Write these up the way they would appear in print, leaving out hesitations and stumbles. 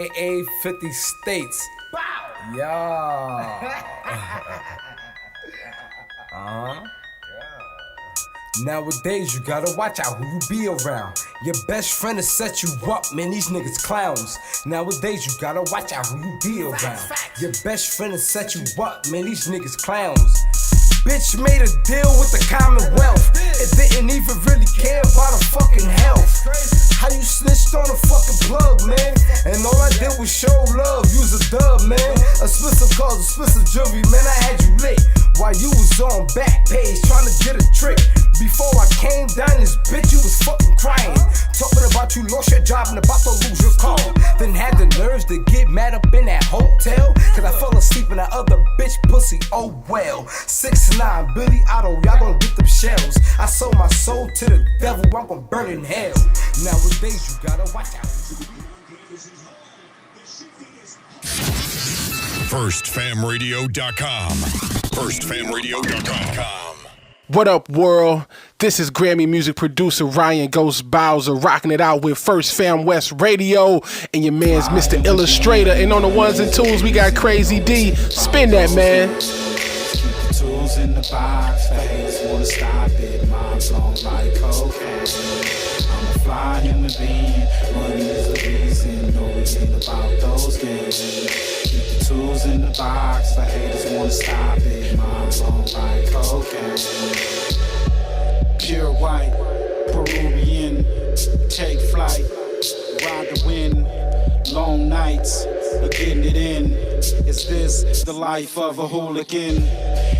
AA 50 states. Bow! Yeah. Nowadays you gotta watch out who you be around. Your best friend will set you up, man, these niggas clowns. Nowadays you gotta watch out who you be around. Your best friend will set you up, man, these niggas clowns. Bitch made a deal with the Commonwealth. It didn't even really care about her fucking health. How you snitched on a fucking plug, man? And all I did was show love, use a dub, man. A Spencer calls, a Spencer jewelry, man, I had you lit. While you was on back page trying to get a trick. Before I came down this bitch, you was fucking crying. Talking about you lost your job and about to lose your car. Then had the nerves to get mad up in that hotel. Cause I fell asleep in that other bitch pussy, oh well. 6'9", Billy Otto, y'all gon' get them shells. I sold my soul to the devil, I'm gon' burn in hell. Nowadays you gotta watch out. FirstFamRadio.com. FirstFamRadio.com. What up, world? This is Grammy music producer Ryan Ghost Bowser rocking it out with First Fam West Radio and your man's Mr. Illustrator. And on the ones and twos, we got Crazy D. Spin that, man. Keep the tools in the box, fans wanna stop it. Mom's on like cocaine. I'm a fly human being, money is the reason. No, it ain't about those games. Keep the tools in the box, for haters wanna stop it. Mom's on like cocaine. Pure white, Peruvian, take flight, ride the wind, long nights, getting it in. Is this the life of a hooligan?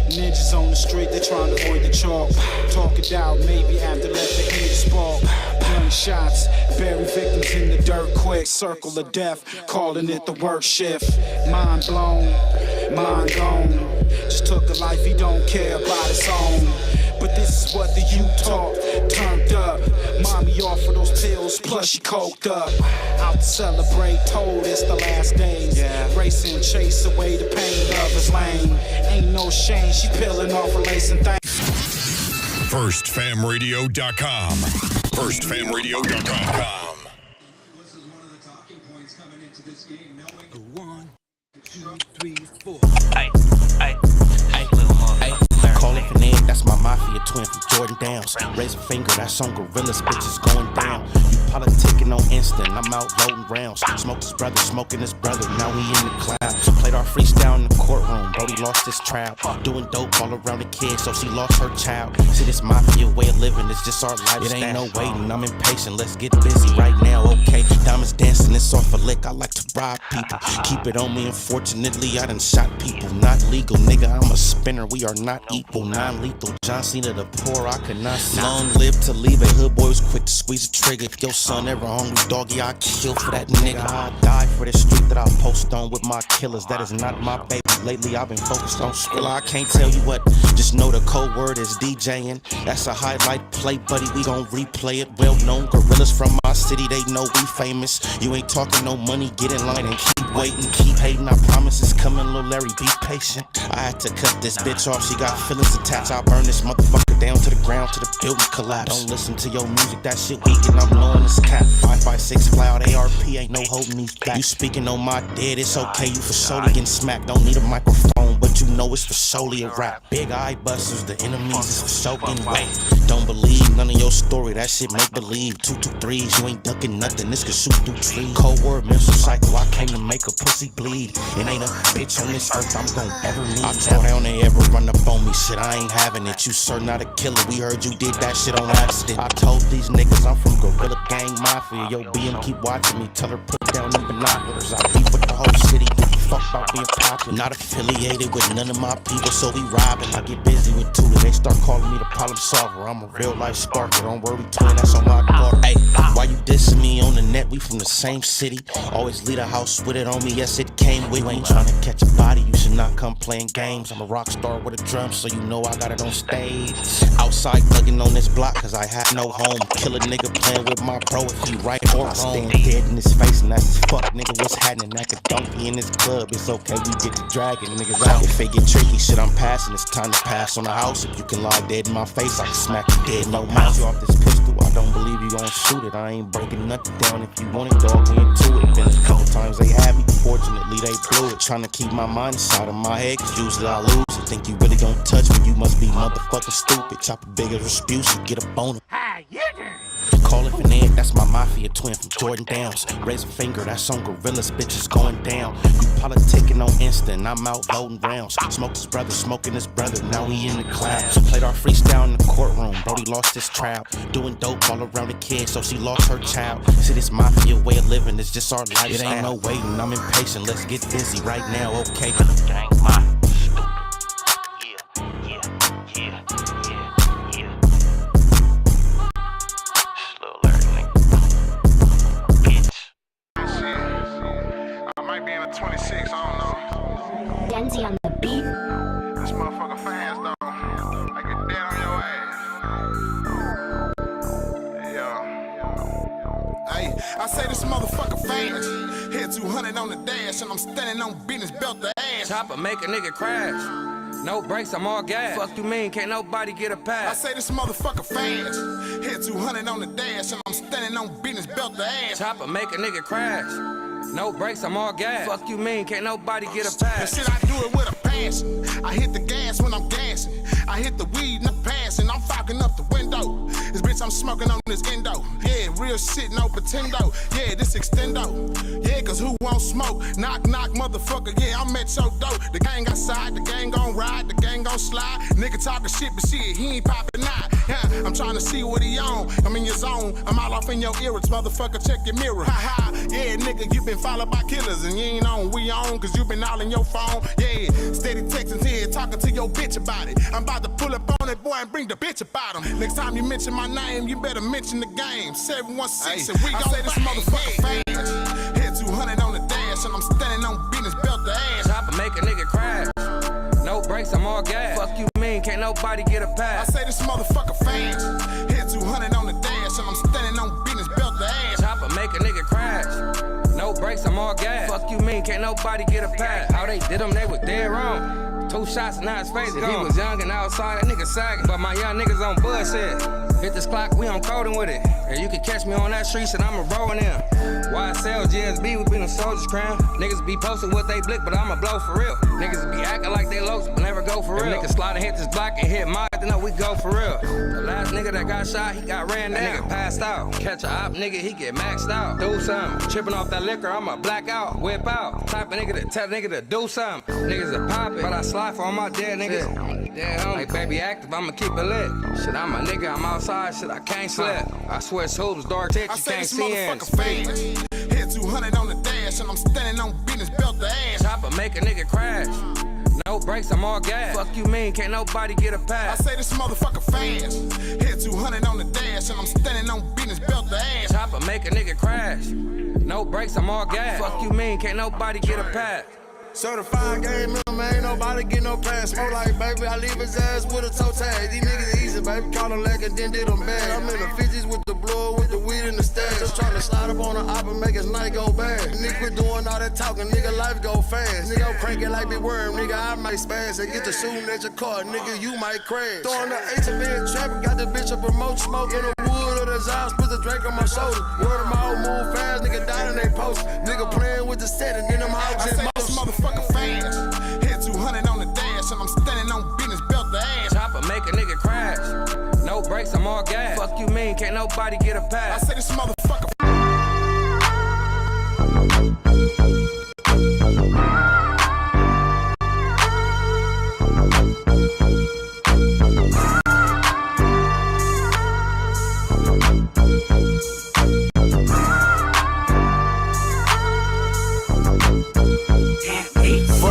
Ninjas on the street, they trying to avoid the chalk. Talk it out, maybe after let the heat spark. Gunshots, bury victims in the dirt quick. Circle of death, calling it the work shift. Mind blown, mind gone. Just took a life he don't care about his own. But this is what the youth taught, turned up. Mommy offered those pills, plus she coked up. Out to celebrate, told it's the last days. Race and chase away the pain, love is lame. Ain't no shame, she peeling off her lace and things. FirstFamRadio.com. FirstFamRadio.com. This is one of the talking points coming into this game. Knowing 1, 2, 3, 4. Call it an egg, that's my mafia twin from Jordan Downs. Raise a finger, that's on gorillas, bitches going down. You politicking on instant, I'm out loading rounds. Smoked his brother, smoking his brother, now we in the clouds. Played our freestyle in the courtroom, Brody lost his trial. Doing dope all around the kid, so she lost her child. See, this mafia way of living, it's just our lifestyle. It ain't no waiting, I'm impatient, let's get busy right now, okay? Diamonds dancing, it's off a lick, I like to rob people. Keep it on me, unfortunately, I done shot people. Not legal, nigga, I'm a spinner, we are not equal. Non-lethal, John Cena the poor, I could not see. Long live to leave it, hood boy was quick to squeeze a trigger. If your son ever hungry, doggy, I kill for that nigga. I die for the street that I post on with my killers. That is not my baby. Lately I've been focused on Skrilla. I can't tell you what, just know the code word is DJing. That's a highlight play, buddy, we gon' replay it. Well known gorillas from my city, they know we famous. You ain't talking no money, get in line and keep waiting. Keep hating, I promise it's coming, Lil Larry, be patient. I had to cut this bitch off, she got feelings attached. I'll burn this motherfucker down to the ground, to the building collapse. Don't listen to your music, that shit weak and I'm blowing this cap. 556 fly out ARP, ain't no holding these back. You speaking on my dead, it's okay, you for surely getting smacked. Don't need a microphone, but you know it's for solely a rap. Big eye busters, the enemies is for soaking wet. Don't believe none of your story, that shit make believe. 223s, you ain't ducking nothing, this could shoot through trees. Cold word, mental cycle, I came to make a pussy bleed. It ain't a bitch on this earth I'm gon' ever need. I tore down they ever run up on me, shit, I ain't having it. You sir not a killer, we heard you did that shit on accident. I told these niggas I'm from Gorilla Gang Mafia. Yo, BM keep watching me, tell her put down them binoculars. I beef with the whole city, fuck about being popular. Not affiliated with none of my people, so we robbing. I get busy with two, they start calling me the problem solver. I'm a real life sparker, don't worry twin, that's on my guard. Hey, why you dissing me on the net? We from the same city. Always leave a house with it on me, yes it came with. You ain't trying to catch a body, you should not come playing games. I'm a rock star with a drum, so you know I got it on stage. Outside thugging on this block, cause I had no home. Kill a nigga playing with my bro if he right or wrong. Stand dead in his face and that's his fuck, nigga, what's happening? I could don't be in this club, it's okay, we get to dragging niggas out. If they get tricky, shit, I'm passing, it's time to pass on the house. If you can lie dead in my face, I can smack you dead, no mouth. You off this pistol, I don't believe you gon' shoot it. I ain't breaking nothing down, if you want it, dog, we into it. Been a couple times they had me, fortunately they blew it. Trying to keep my mind inside of my head, cause usually I lose it. Think you really gon' touch me, you must be motherfucking stupid. Chop a bigger dispute, you get a boner. Call it Finette, that's my mafia twin from Jordan Downs. Raise a finger, that's on Gorillas, bitches going down. You politicking on instant, I'm out loading rounds. Smoked his brother, smoking his brother, now he in the clouds. Played our freestyle in the courtroom, Brody lost his trial. Doing dope all around the kid, so she lost her child. See, this mafia way of living, it's just our lifestyle. It ain't no waiting, I'm impatient, let's get busy right now, okay? Gang, my on the beat. This motherfucker fast though. I get dead on your ass. Yeah. Hey, I say this motherfucker fast. Hit 200 on the dash and I'm standing on business, belt the ass. Chopper make a nigga crash. No brakes, I'm all gas. Fuck you mean, can't nobody get a pass. I say this motherfucker fast. Hit 200 on the dash and I'm standing on business, belt the ass. Chopper make a nigga crash. No brakes, I'm all gas. Fuck you mean, can't nobody get a pass. And shit, I do it with a passion. I hit the gas when I'm gassing. I hit the weed, not passing. I'm fogging up the window. This bitch, I'm smoking on this endo. Yeah, real shit, no pretendo. Yeah, this extendo. Yeah, cause who won't smoke? Knock, knock, motherfucker. Yeah, I'm at your door. The gang outside, the gang gon' ride, the gang gon' slide. Nigga talking shit, but shit, he ain't popping out. Yeah, I'm trying to see what he on. I'm in your zone. I'm all off in your ears, motherfucker. Check your mirror. Ha ha. Yeah, nigga, you been followed by killers and you ain't on. We on, cause you been all in your phone. Yeah, steady texting here, talking to your bitch about it. I'm about to pull up on it, boy, and bring the bitch about him. Next time you mention my name, you better mention the game. 716 and we gon' say this motherfucker fast. Hit 200 on the dash and I'm standing on business, belt the ass. Chopper make a nigga crash. No brakes, I'm all gas. Fuck you mean, can't nobody get a pass. I say this motherfucker fast. Hit 200 on the dash and I'm standing on business, belt the ass. Chopper make a nigga crash. No brakes, I'm all gas. Fuck you mean, can't nobody get a pass. How they did them, they was dead wrong. 2 shots and now his face gone. He was young and outside, that nigga sagging. But my young niggas on bullshit. Hit this clock, we on coding with it. And you can catch me on that street, shit, I'ma roll in them. YSL, GSB, we been a soldier's crown. Niggas be posting what they blick, but I'ma blow for real. Niggas be acting like they locs, but never go for real. Niggas slide and hit this block and hit my, then know we go for real. The last nigga that got shot, he got ran down. That nigga passed out. Catch a op, nigga, he get maxed out. Do something. Tripping off that liquor, I'ma black out. Whip out. Type of nigga that tell nigga to do something. Niggas are poppin', but I slide for all my dead niggas. Dead homie. Like baby active, I'ma keep it lit. Shit, I'm a nigga, I'm outside, shit, I can't slip. I swear it's hoops, dark tech, you can't see in. Hit 200 on the dash and I'm standing on business, belt the ass. Chopper make a nigga crash. No brakes, I'm all gas. Fuck you mean, can't nobody get a pass. I say this motherfucker fast. Hit 200 on the dash and I'm standing on business, belt the ass. Chopper make a nigga crash. No brakes, I'm all gas. Fuck you mean, can't nobody get a pass. Certified game member, ain't nobody get no pass. Smoke like baby, I leave his ass with a toe tag. These niggas easy, baby. Call him leg and then did him bad. I'm in the 50s with the blood, with the weed in the stash. Just tryna slide up on the op and make his night go bad. Nigga quit doing all that talking, nigga life go fast. Nigga I'm cranking like big worm, nigga I might spaz. And get to shooting at your car, nigga you might crash. Throwing the H and bed trapping, got the bitch up remote smoking the wood of the Zaz, put the drink on my shoulder. Word of mouth, move fast, nigga down in they post. Nigga playing with the set and then them hogs in most. Motherfucker fast. Hit 200 on the dash and I'm standing on business, belt the ass. Chopper make a nigga crash. No brakes, I'm all gas. Fuck you mean, can't nobody get a pass. I say this motherfucker.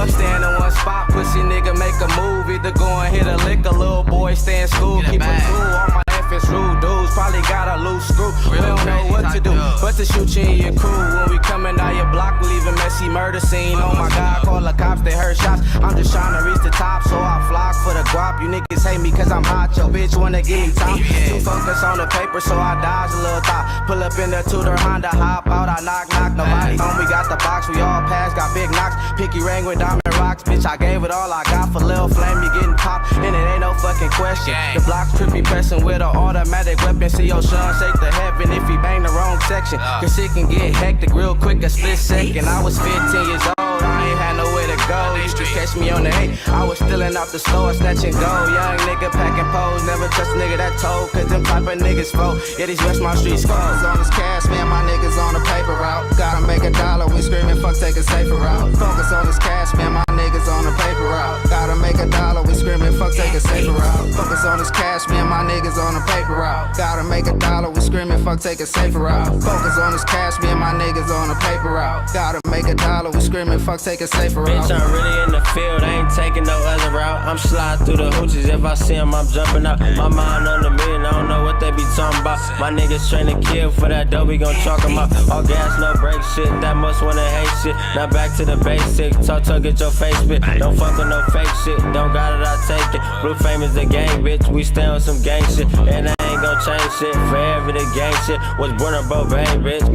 Stand in one spot, pussy nigga make a move. Either go and hit a lick, a little boy stay in school. Keep it cool, all my FS rude dudes probably got a loose screw. We don't know what to do, but to shoot you in your crew. When we coming out your block, leaving messy crazy murder scene. Oh my God, call the cops, they heard shots. I'm just trying to reach the top, so I flock for the guap. You niggas hate me cause I'm hot, your bitch wanna give me top. Too focused on the paper, so I dodge a little thought. Pull up in the Tudor Honda, hop out, I knock, nobody home. We got the box, we all passed, got big knocks. Pinky ring with diamond rocks, bitch, I gave it all I got for Lil Flame. You getting popped, and it ain't no fucking question. The block's trippy pressing with an automatic weapon. See your son shake the heaven if he bang the wrong section. Cause it can get hectic real quick, a split second. I was 15 years old, I ain't had nowhere to go. Used to catch me on the 8, I was stealing out the store, snatching gold. Young nigga packing poles, never trust a nigga that told. Cause them type of niggas fold. Yeah, these West my streets closed. On this cash, man, my niggas on the paper route. Gotta make a dollar, we screaming, fuck, take a safer route. Focus on this cash, man, my niggas on the paper route. Gotta make a dollar, we screaming, fuck, take a safer route. Focus on this cash, man, my niggas on the paper route. Gotta make a dollar, we screaming, fuck, take a safer route. Focus on this cash, man, my niggas on the paper route. Gotta make a dollar, we screaming, fuck, take a safer route. Bitch, I'm really in the field, I ain't taking no other route. I'm sliding through the hoochies, if I see them, I'm jumping out. My mind on the million, I don't know what they be talking about. My niggas train to kill, for that dough, we gon' chalk them out. All gas, no break shit, that must wanna hate shit. Now back to the basics, talk, get your face bit. Don't fuck with no fake shit, don't got it, I take it. Blue fame is the gang, bitch, we stay on some gang shit. And I ain't gon' change shit, forever the gang shit. Was born above brain, bitch.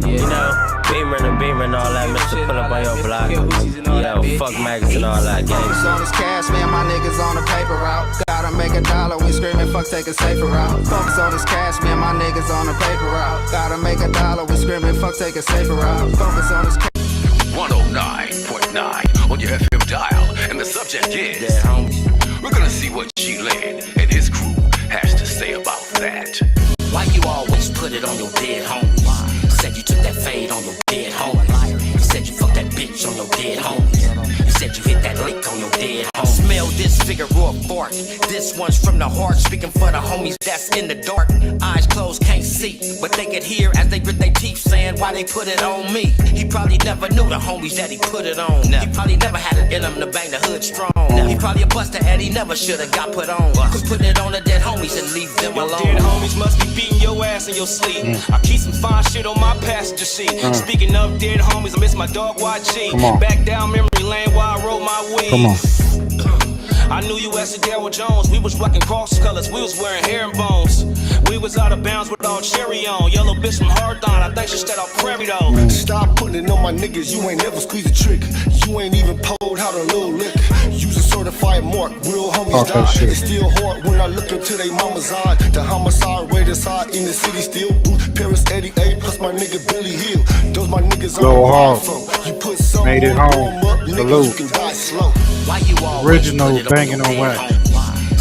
You know, beamer and all that, Mr. Pull up on your block. Yo, fuck maggots and all that, gang. Focus on this cash, man, my niggas on the paper route. Gotta make a dollar, we screaming, fuck, take a safer route. Focus on this cash, man, my niggas on the paper route. Gotta make a dollar, we screaming, fuck, take a safer route. Focus on this cash. 109.9 on your FM dial, and the subject is we're gonna see what G-Lane and his crew has to say about that. Why you always put it on your dead homies? Said you took that fade on your dead homie. You said you fucked that bitch on your dead homie. You said you hit that lick on your dead homie. Smell this figure raw bark. This one's from the heart, speaking for the homies that's in the dark. Eyes closed, can't see, but they could hear as they grit their teeth saying why they put it on me. He probably never knew the homies that he put it on. He probably never had it in him to bang the hood strong. He probably a buster and he never should've got put on. Cause putting it on the dead homies and leave them alone. Dead homies must be beating your ass in your sleep. I keep some fine shit on my passenger seat. Speaking of dead homies, I miss my dog YG. Back down memory lane while I roll my weed. I knew you as Daryl Jones. We was rocking cross colors. We was wearing herringbones. We was out of bounds with all cherry on. Yellow bitch from Hardon. I think she stayed off Prairie though. Stop putting it on my niggas. You ain't never squeezed a trick. You ain't even pulled out a little lick. Use a certified mark. Real homies die. It's still hard when I look into they mama's eye. The homicide rate is high in the city still. Paris 88 plus my nigga Billy Hill. Those my niggas on the from. You put some made it home. Salute. You can die slow. Why you original banging on wax.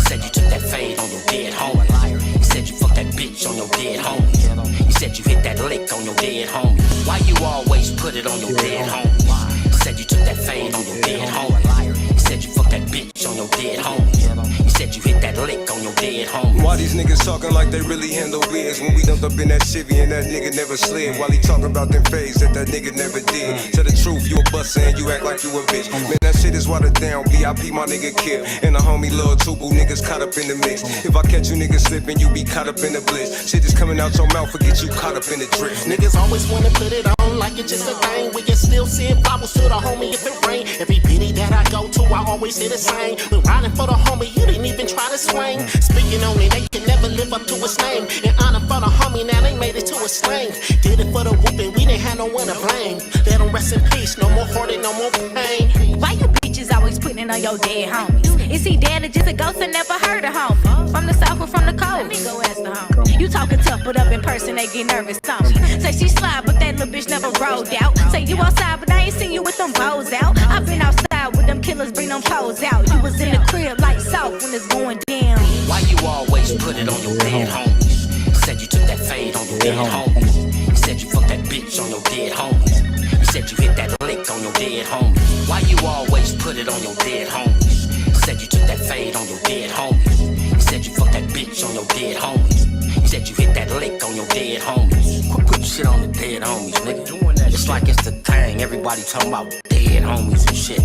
Said you took that fade on your dead homie. You said you fucked that bitch on your dead homie. You said you hit that lick on your dead homie. Why you always put it on your dead homie? You said you took that fade on your dead homie. You said you fucked that bitch on your dead homie. You said you hit that lick on your dead homie. Why these niggas talking like they really handle biz? When we dumped up in that Chevy and that nigga never slid. While he talking about them fades that nigga never did. Tell the truth, you a busser and you act like you a bitch. Man, that shit is watered down. VIP, my nigga Kip. And the homie Lil Tubu niggas caught up in the mix. If I catch you niggas slipping, you be caught up in the bliss. Shit is coming out your mouth, forget you caught up in the drip. Niggas always wanna put it on like it's just a thing. We can still send bobbles to the homie if it rain. Every bitty that I go to, I always hear the same. When riding for the homie, you didn't even try to swing. Speaking on it, they can never live up to his name. In honor for the homie, now they made it to a slang. Did it for the whooping, we didn't have no one to blame. Let them rest in peace, no more heartache, no more pain. Why you bitches always putting it on your dead homies? Is he dead or just a ghost and never heard a homie? From the south or from the coast? Let me go ask the homie. You talking tough, but up in person they get nervous on me. Say she slide, but that little bitch never rolled out. Say you outside, but I ain't seen you with them bows out. I've been outside with them killers, bring them clothes out. You was in the crib like south when it's going down. Why you always put it on your dead homies? Said you took that fade on your dead homies. You said you fucked that bitch on your dead homies. You said you hit that lick on your dead homies. Why you always put it on your dead homies? Said you took that fade on your dead homies. You said you fucked that bitch on your dead homies. You said you hit that lick on your dead homies. Quit putting shit on the dead homies, nigga. It's like it's the thing. Everybody talking about dead homies and shit.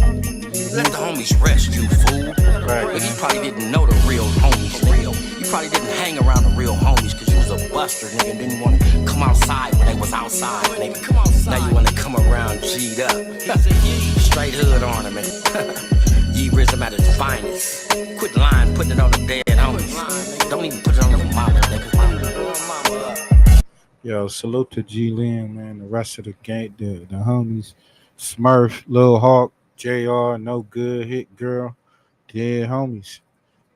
Let the homies rest, you fool. Right. You probably didn't know the real homies, nigga. You probably didn't hang around the real homies cause you was a buster, nigga. Didn't want to come outside when they was outside, nigga. Now you want to come around G'd up. Straight hood ornament. Ye-Rizm at its finest. Quit lying, putting it on the dead homies. Don't even put it on your mama, nigga. Yo, salute to G Lynn, man. The rest of the gang, the homies, Smurf, Lil Hawk, JR, No Good, Hit Girl, dead homies.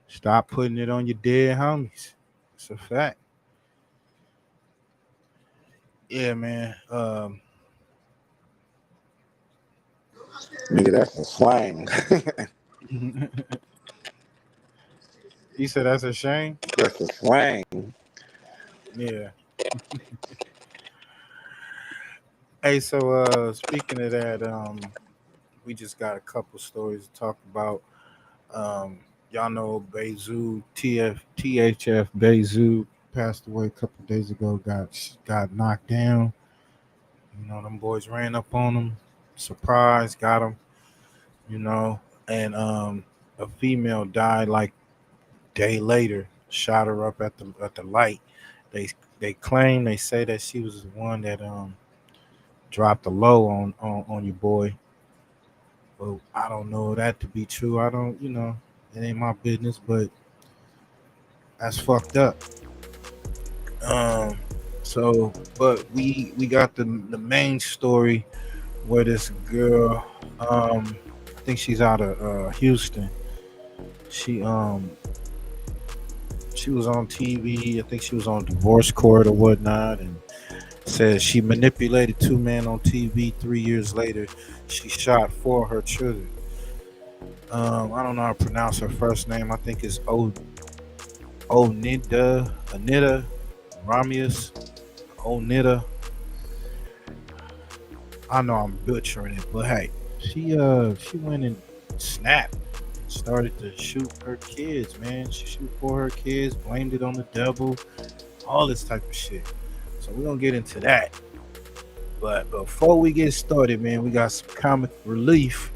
Stop putting it on your dead homies. It's a fact. Yeah, man. Nigga, that's a slang. You said that's a shame? That's a slang. Yeah. Hey, so speaking of that, we just got a couple stories to talk about. Y'all know Bezu, THF Bezu passed away a couple days ago, got knocked down. You know, them boys ran up on him, surprise, got him, you know, and a female died like day later, shot her up at the light. They say that she was the one that dropped the low on your boy. But I don't know that to be true. I don't, you know, it ain't my business, but that's fucked up. So but we got the main story where this girl, I think she's out of Houston. She was on TV. I think she was on divorce court or whatnot, and says she manipulated two men on TV. 3 years later, she shot 4 of her children. I don't know how to pronounce her first name. I think it's Anita Ramius. Onita. I know I'm butchering it, but hey, she went and snapped, started to shoot her kids, man. She shoot 4 of her kids, blamed it on the devil, all this type of shit. So we're gonna get into that. But before we get started, man, we got some comic relief.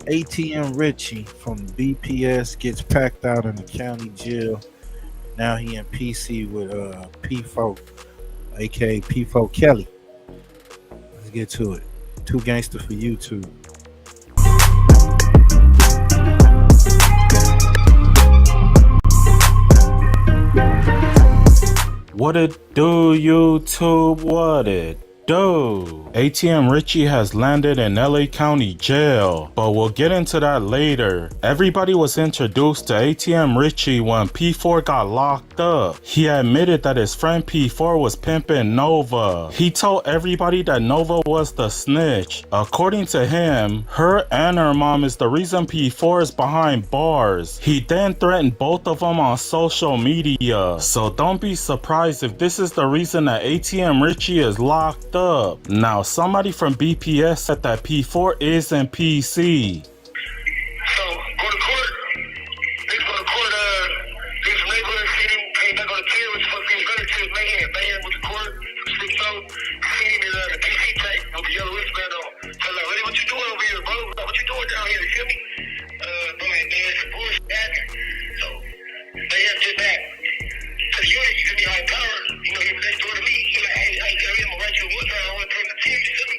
ATM Richie from BPS gets packed out in the county jail. Now he in PC with P4, aka P4 Kelly. Let's get to it. Too gangster for YouTube. What it do, YouTube? What it do? ATM Richie has landed in LA County Jail, but we'll get into that later. Everybody was introduced to ATM Richie when P4 got locked up. He admitted that his friend P4 was pimping Nova. He told everybody that Nova was the snitch. According to him, her and her mom is the reason P4 is behind bars. He then threatened both of them on social media. So don't be surprised if this is the reason that ATM Richie is locked up. Now, somebody from BPS said that P4 is in PC. So, go to court. They go to court, there's some neighborhood city, came back on the pier, which supposed to be better to Mayhem with the court, six out, seen him in the PC tank with the yellow wristband on. So, like, really, what you doing over here, bro? What you doing down here, you feel me? I'm like, man, some bullshit happened. So, Mayhem did that. To the unit, you feel me, high power, you know, he was next door to me. He like, hey, I'm gonna write you one time, I want to turn the team, you feel me?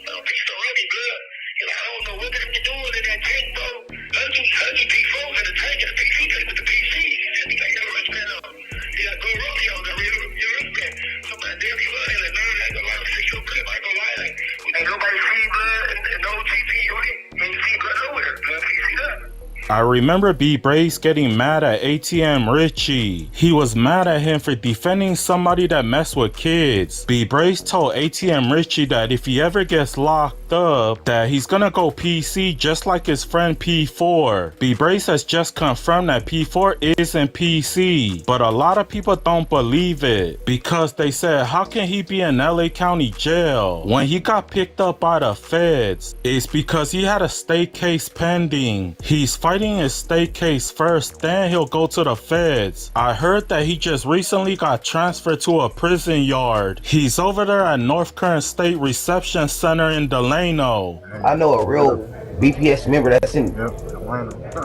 So, he's still running, blood. He's like, I don't know what they're doing in that tank, bro. Hunting P4 in the tank, in the PC tank with the PC. He said, he got your wristband on. He got go rodeo, got your wristband. So, I'm like, damn, he lying. Like, man, I ain't gonna lie, I'm sick, your clip, I ain't gonna lie. Like, ain't nobody seen blood and no TP unit. Ain't seen blood nowhere. Blood PC'd up. I remember B Brace getting mad at ATM Richie. He was mad at him for defending somebody that messed with kids. B Brace told ATM Richie that if he ever gets locked up, that he's gonna go PC just like his friend P4. B Brace has just confirmed that P4 is in PC, but a lot of people don't believe it because they said, how can he be in LA County Jail when he got picked up by the feds? It's because he had a state case pending. He's fighting his state case first, then he'll go to the feds. I heard that he just recently got transferred to a prison yard. He's over there at North Current State Reception Center in Delano. I know a real BPS member that's in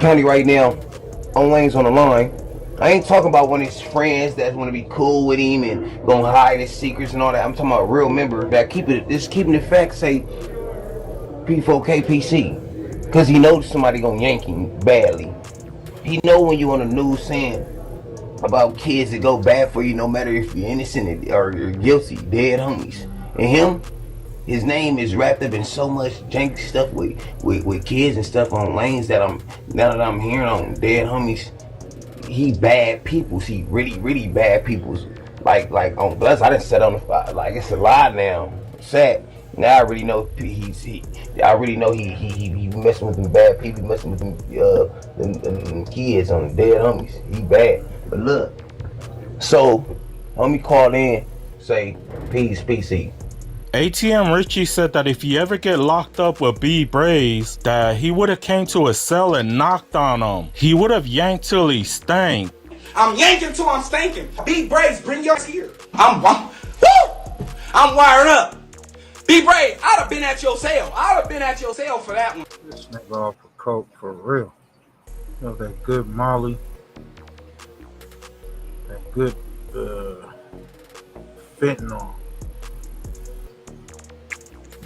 county right now. On lanes on the line. I ain't talking about one of his friends that want to be cool with him and gonna hide his secrets and all that. I'm talking about a real member that keeping the facts, say P4KPC, because he knows somebody gonna yank him badly. He know when you on the news saying about kids that go bad for you, no matter if you're innocent or you're guilty, dead homies. And his name is wrapped up in so much janky stuff with kids and stuff on lanes that now that I'm hearing on dead homies. He bad peoples. He really bad peoples. Like on Bless, I didn't set on the spot. Like it's a lie now. Sad. Now I already know he messing with them bad people. He messing with them kids on dead homies. He bad. But look, so homie called in, say peace, PC. ATM Richie said that if he ever get locked up with B Braze, that he would have came to his cell and knocked on him. He would have yanked till he stank. I'm yanking till I'm stinking. B Braze, bring yours here. I'm wired up. B Braze, I'd have been at your cell. I'd have been at your cell for that one. This nigga off of coke for real. You know that good Molly, that good fentanyl.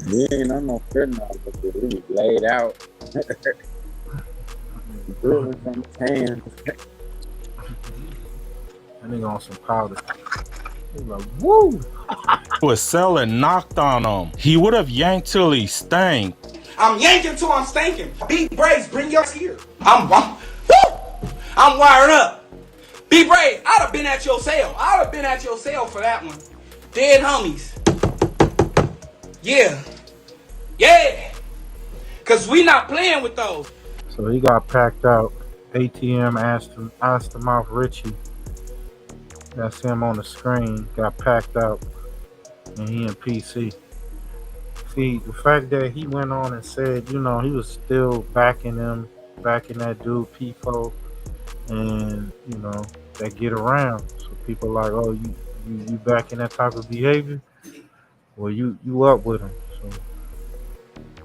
Yeah, ain't no fentanyl, but he was laid out. Brewing from his hands. That nigga on some powder. He like, woo! Was selling, knocked on him. He would have yanked till he stank. I'm yanking till I'm stinking. B Braze, bring yours here. I'm wired up. B Braze, I'd have been at your cell. I'd have been at your cell for that one. Dead homies. Yeah. Cause we not playing with those. So he got packed out. ATM asked him off Richie. That's him on the screen. Got packed out. And he and PC. See, the fact that he went on and said, he was still backing that dude P4, and that get around. So people like, oh, you backing that type of behavior? Well, you up with him. So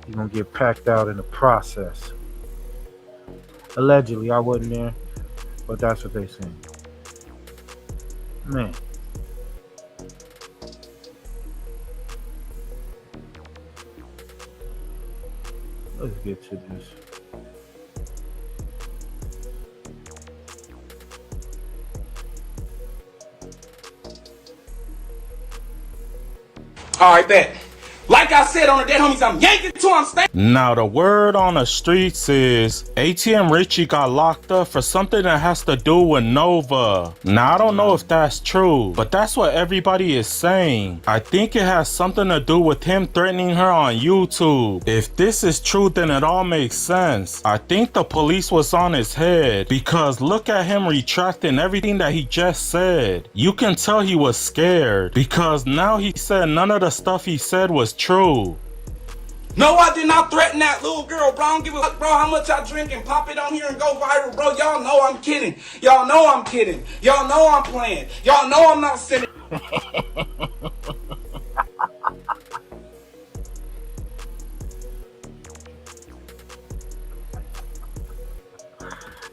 you're gonna get packed out in the process. Allegedly, I wasn't there, but that's what they saying. Man. Let's get to this. All right, bet. Like I said on the Dead Homies, I'm yanking till I'm stinking. Now the word on the streets is ATM Richie got locked up for something that has to do with Nova. Now I don't know if that's true, but that's what everybody is saying. I think it has something to do with him threatening her on YouTube. If this is true, then it all makes sense. I think the police was on his head, because look at him retracting everything that he just said. You can tell he was scared, because now he said none of the stuff he said was true. No, I did not threaten that little girl, bro. I don't give a fuck, bro, how much I drink and pop it on here and go viral, bro. Y'all know I'm kidding. Y'all know I'm kidding. Y'all know I'm playing. Y'all know I'm not sending.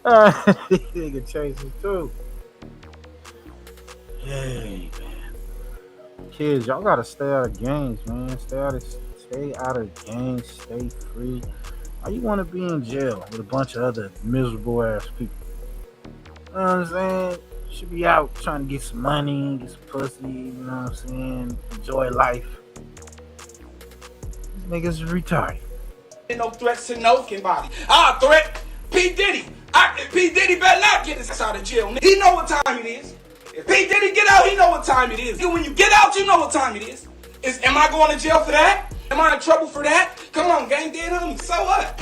Nigga chases too. Hey, man. Kids, y'all gotta stay out of gangs, man. Stay out of gangs. Stay free. Why you want to be in jail with a bunch of other miserable ass people? You know what I'm saying? You should be out trying to get some money, get some pussy. You know what I'm saying? Enjoy life. These niggas is retarded. No threats to nobody. I threat P. Diddy. P. Diddy better not get his ass out of jail. He know what time it is. If P. Diddy get out, he know what time it is. When you get out, you know what time it is. Am I going to jail for that? Am I in trouble for that? Come on, gang, dead homie. So what?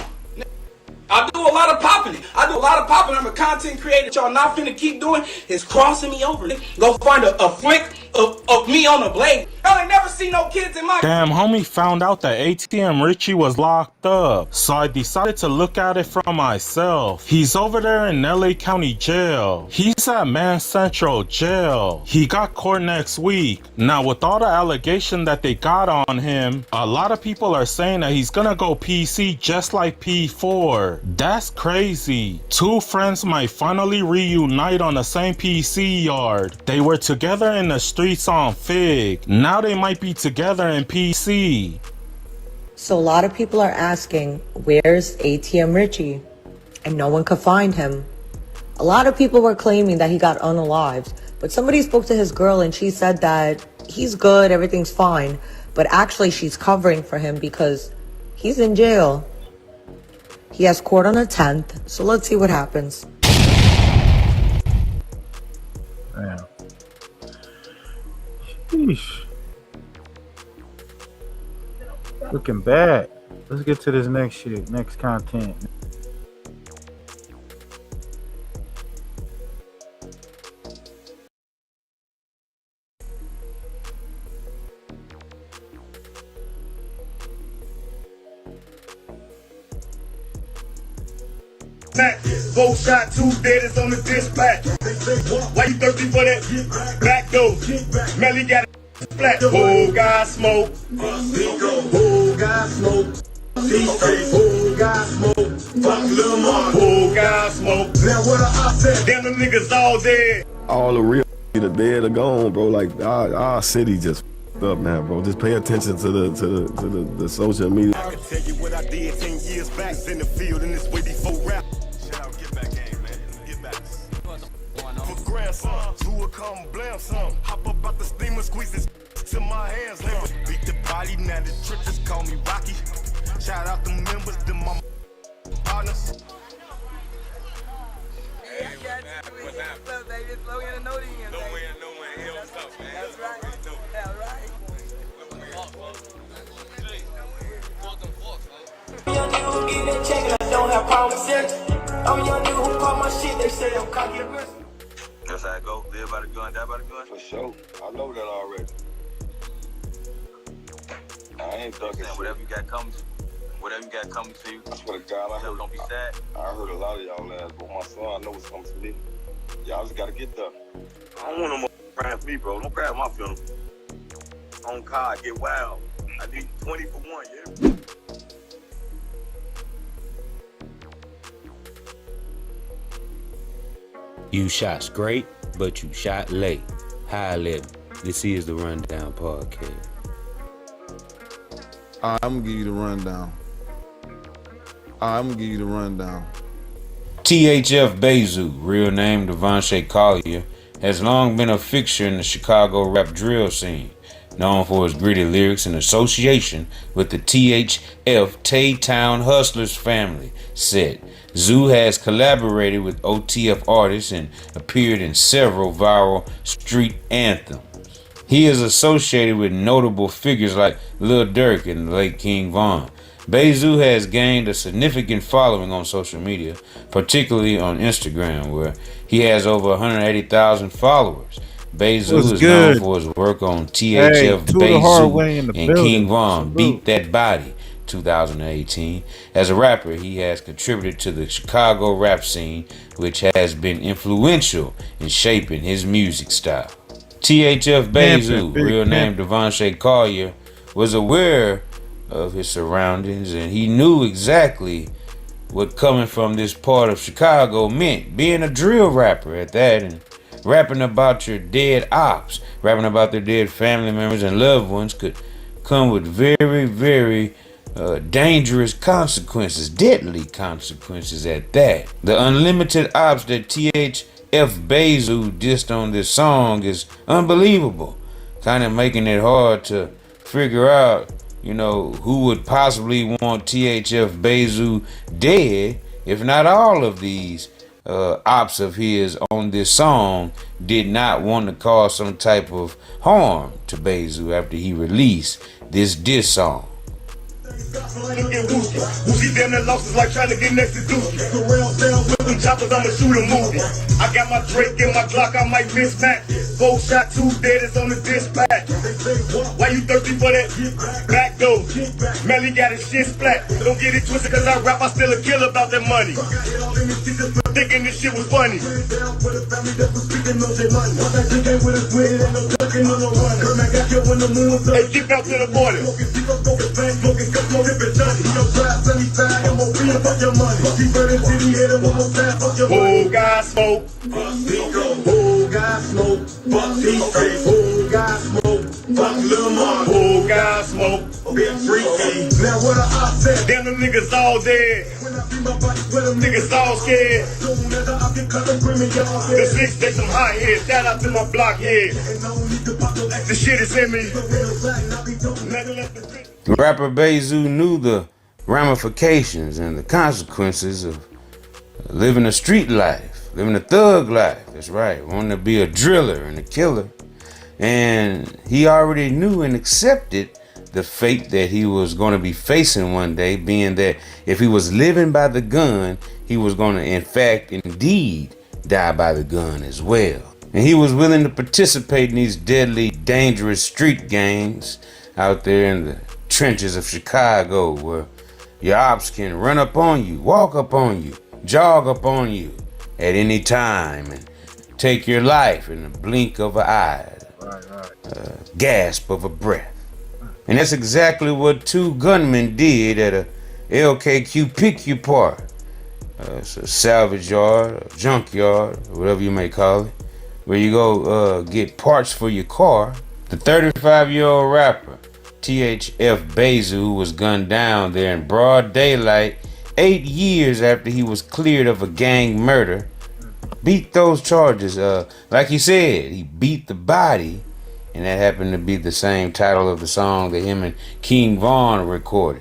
I do a lot of popping. I'm a content creator. Y'all not finna keep doing is crossing me over. Go find a flick of me on the blade. I ain't never seen no kids in my... Damn, homie found out that ATM Richie was locked up, so I decided to look at it for myself. He's over there in LA County Jail. He's at Man Central Jail. He got court next week. Now, with all the allegation that they got on him, a lot of people are saying that he's gonna go PC just like P4. That's crazy. Two friends might finally reunite on the same PC yard. They were together in the streets on Fig. Now they might be together in PC. So a lot of people are asking, where's ATM Richie? And no one could find him. A lot of people were claiming that he got unalived, but somebody spoke to his girl and she said that he's good, everything's fine, but actually she's covering for him because he's in jail. He has court on the 10th, so let's see what happens. Damn. Sheesh. Looking bad. Let's get to this next shit, next content. Four shot, 2 dead is on the dispatch. Why you thirsty for that back door? Melly got a flat. Oh, God smoke. Oh, God smoke. Oh, God smoke. Fuck Lil Mark. Oh, God smoke. Now what I said? Damn, them niggas all dead. All the real either dead or gone, bro. Like our city just up now, bro. Just pay attention to the social media. I can tell you what I did 10 years back in the field in this way before rap. Shout out, get back game, man. Get back. For grandson, who will come blam some. Hop up out the steamer, squeeze this to my hands. Never beat the body, now the trenches call me Rocky. Shout out the members, them my partners. Hey, what's up, baby? It's low in and no in, baby. No win, hell stuff, man. That's right. That's right. I'm young nigga who get that check and I don't have problems with I'm a young nigga who pop my shit, they say I'm cocky aggressive. That's how I go. Live by the gun, die by the gun. For sure. I know that already. I ain't ducking shit. Whatever you got coming to you. I swear to God, don't be sad. I heard a lot of y'all last, but my son, I know what's coming to me. Y'all just gotta get there. I don't want no more crying for me, bro. Don't cry at my funeral. On card, get wild. I need 20 for 1, yeah? You shot straight, but you shot late. High level. This is the Rundown Podcast. I'm gonna give you the rundown. THF Bezu, real name Devontae Collier, has long been a fixture in the Chicago rap drill scene, known for his gritty lyrics in association with the THF Tay-Town Hustlers family set. Zoo has collaborated with OTF artists and appeared in several viral street anthems. He is associated with notable figures like Lil Durk and the late King Von. Bezu has gained a significant following on social media, particularly on Instagram, where he has over 180,000 followers. Bezu is known for his work on THF Bezu and King Von Beat That Body 2018. As a rapper, he has contributed to the Chicago rap scene, which has been influential in shaping his music style. THF Bezu, real name Devontae Collier, was aware of his surroundings and he knew exactly what coming from this part of Chicago meant. Being a drill rapper at that, and rapping about your dead ops, rapping about their dead family members and loved ones could come with very, very dangerous consequences, deadly consequences at that. The unlimited ops that THF Bezu dissed on this song is unbelievable, kind of making it hard to figure out, who would possibly want THF Bezu dead if not all of these ops of his on this song did not want to cause some type of harm to Bezu after he released this diss song. Look at Wookie. Wookie damn that lost is like trying to get next to Dookie. Around town with them choppers, I'ma shoot a movie. I got my Drake and my Glock, I might mismatch. 4 shot, 2 dead is on the dispatch. Why you thirsty for that? Back door. Melly got his shit splat. Don't get it twisted cause I rap, I still a killer about that money. Thinking this shit was funny. Hey, keep out to the border. Oh, God smoke. Oh, God smoke. Fuck these oh, God smoke. Fuck Lil Mark. Oh, God smoke. Big freaky. Now what I said? Damn, them niggas all dead. Niggas all scared. The 6, they some hot heads. Shout out to my block head. The shit is in me. Rapper Bezu knew the ramifications and the consequences of living a street life, living a thug life. That's right, wanting to be a driller and a killer. And he already knew and accepted the fate that he was going to be facing one day, being that if he was living by the gun, he was going to, in fact, indeed, die by the gun as well. And he was willing to participate in these deadly, dangerous street gangs out there in the trenches of Chicago, where your ops can run up on you, walk up on you, jog up on you at any time and take your life in the blink of an eye, gasp of a breath. And that's exactly what 2 gunmen did at a LKQ pick-you party. It's a salvage yard, a junkyard, whatever you may call it, where you go get parts for your car. The 35-year-old rapper, THF Bezu, was gunned down there in broad daylight 8 years after he was cleared of a gang murder. Beat those charges. Like he said, he beat the body. And that happened to be the same title of the song that him and King Von recorded.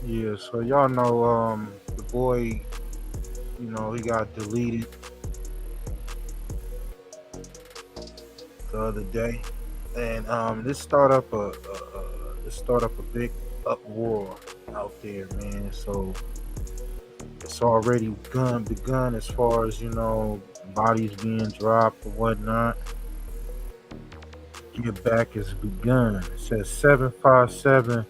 Yeah, so y'all know the boy, you know, he got deleted the other day, and this start up a big uproar out there, man. So it's already begun as far as, you know, bodies being dropped or whatnot. Get back has begun. It says 757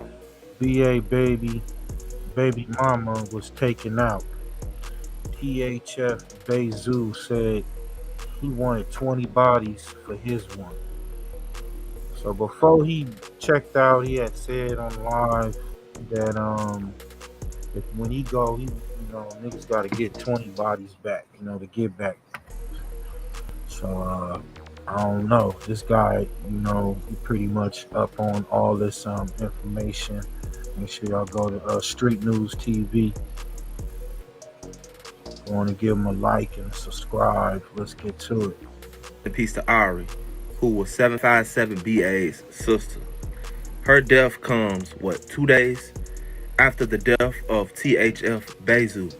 BA baby mama was taken out. THF Bezu said he wanted 20 bodies for his one. So before he checked out, he had said on live that if when he go, he, you know, niggas got to get 20 bodies back, you know, to get back. So I don't know. This guy, you know, he pretty much up on all this information. Make sure y'all go to Street News TV. Want to give him a like and subscribe. Let's get to it. A piece to Ari, who was 757 BA's sister. Her death comes, 2 days after the death of THF Bezu.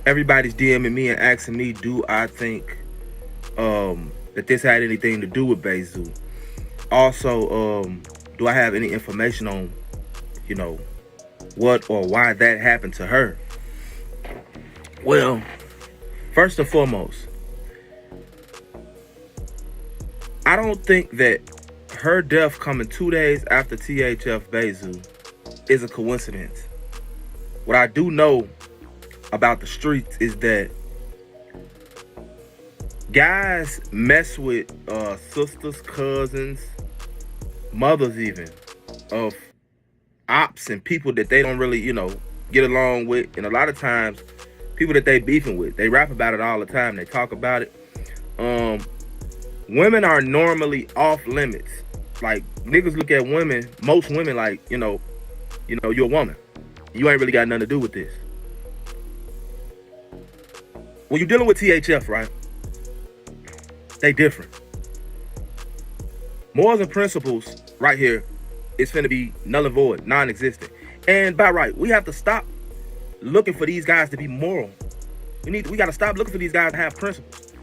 Everybody's DMing me and asking me, do I think that this had anything to do with Bezu? Also, do I have any information on, you know, what or why that happened to her? Well, first and foremost, I don't think that her death coming 2 days after THF Bezu is a coincidence. What I do know about the streets is that guys mess with sisters, cousins, mothers even, of ops and people that they don't really, you know, get along with. And a lot of times, people that they beefing with, they rap about it all the time. They talk about it. Women are normally off limits. Like, niggas look at women, most women, like, you know, you're a woman. You ain't really got nothing to do with this. When you're dealing with THF, right? They different. Morals and principles right here is finna be null and void, non-existent. And by right, we have to stop looking for these guys to be moral. We got to stop looking for these guys to have principles.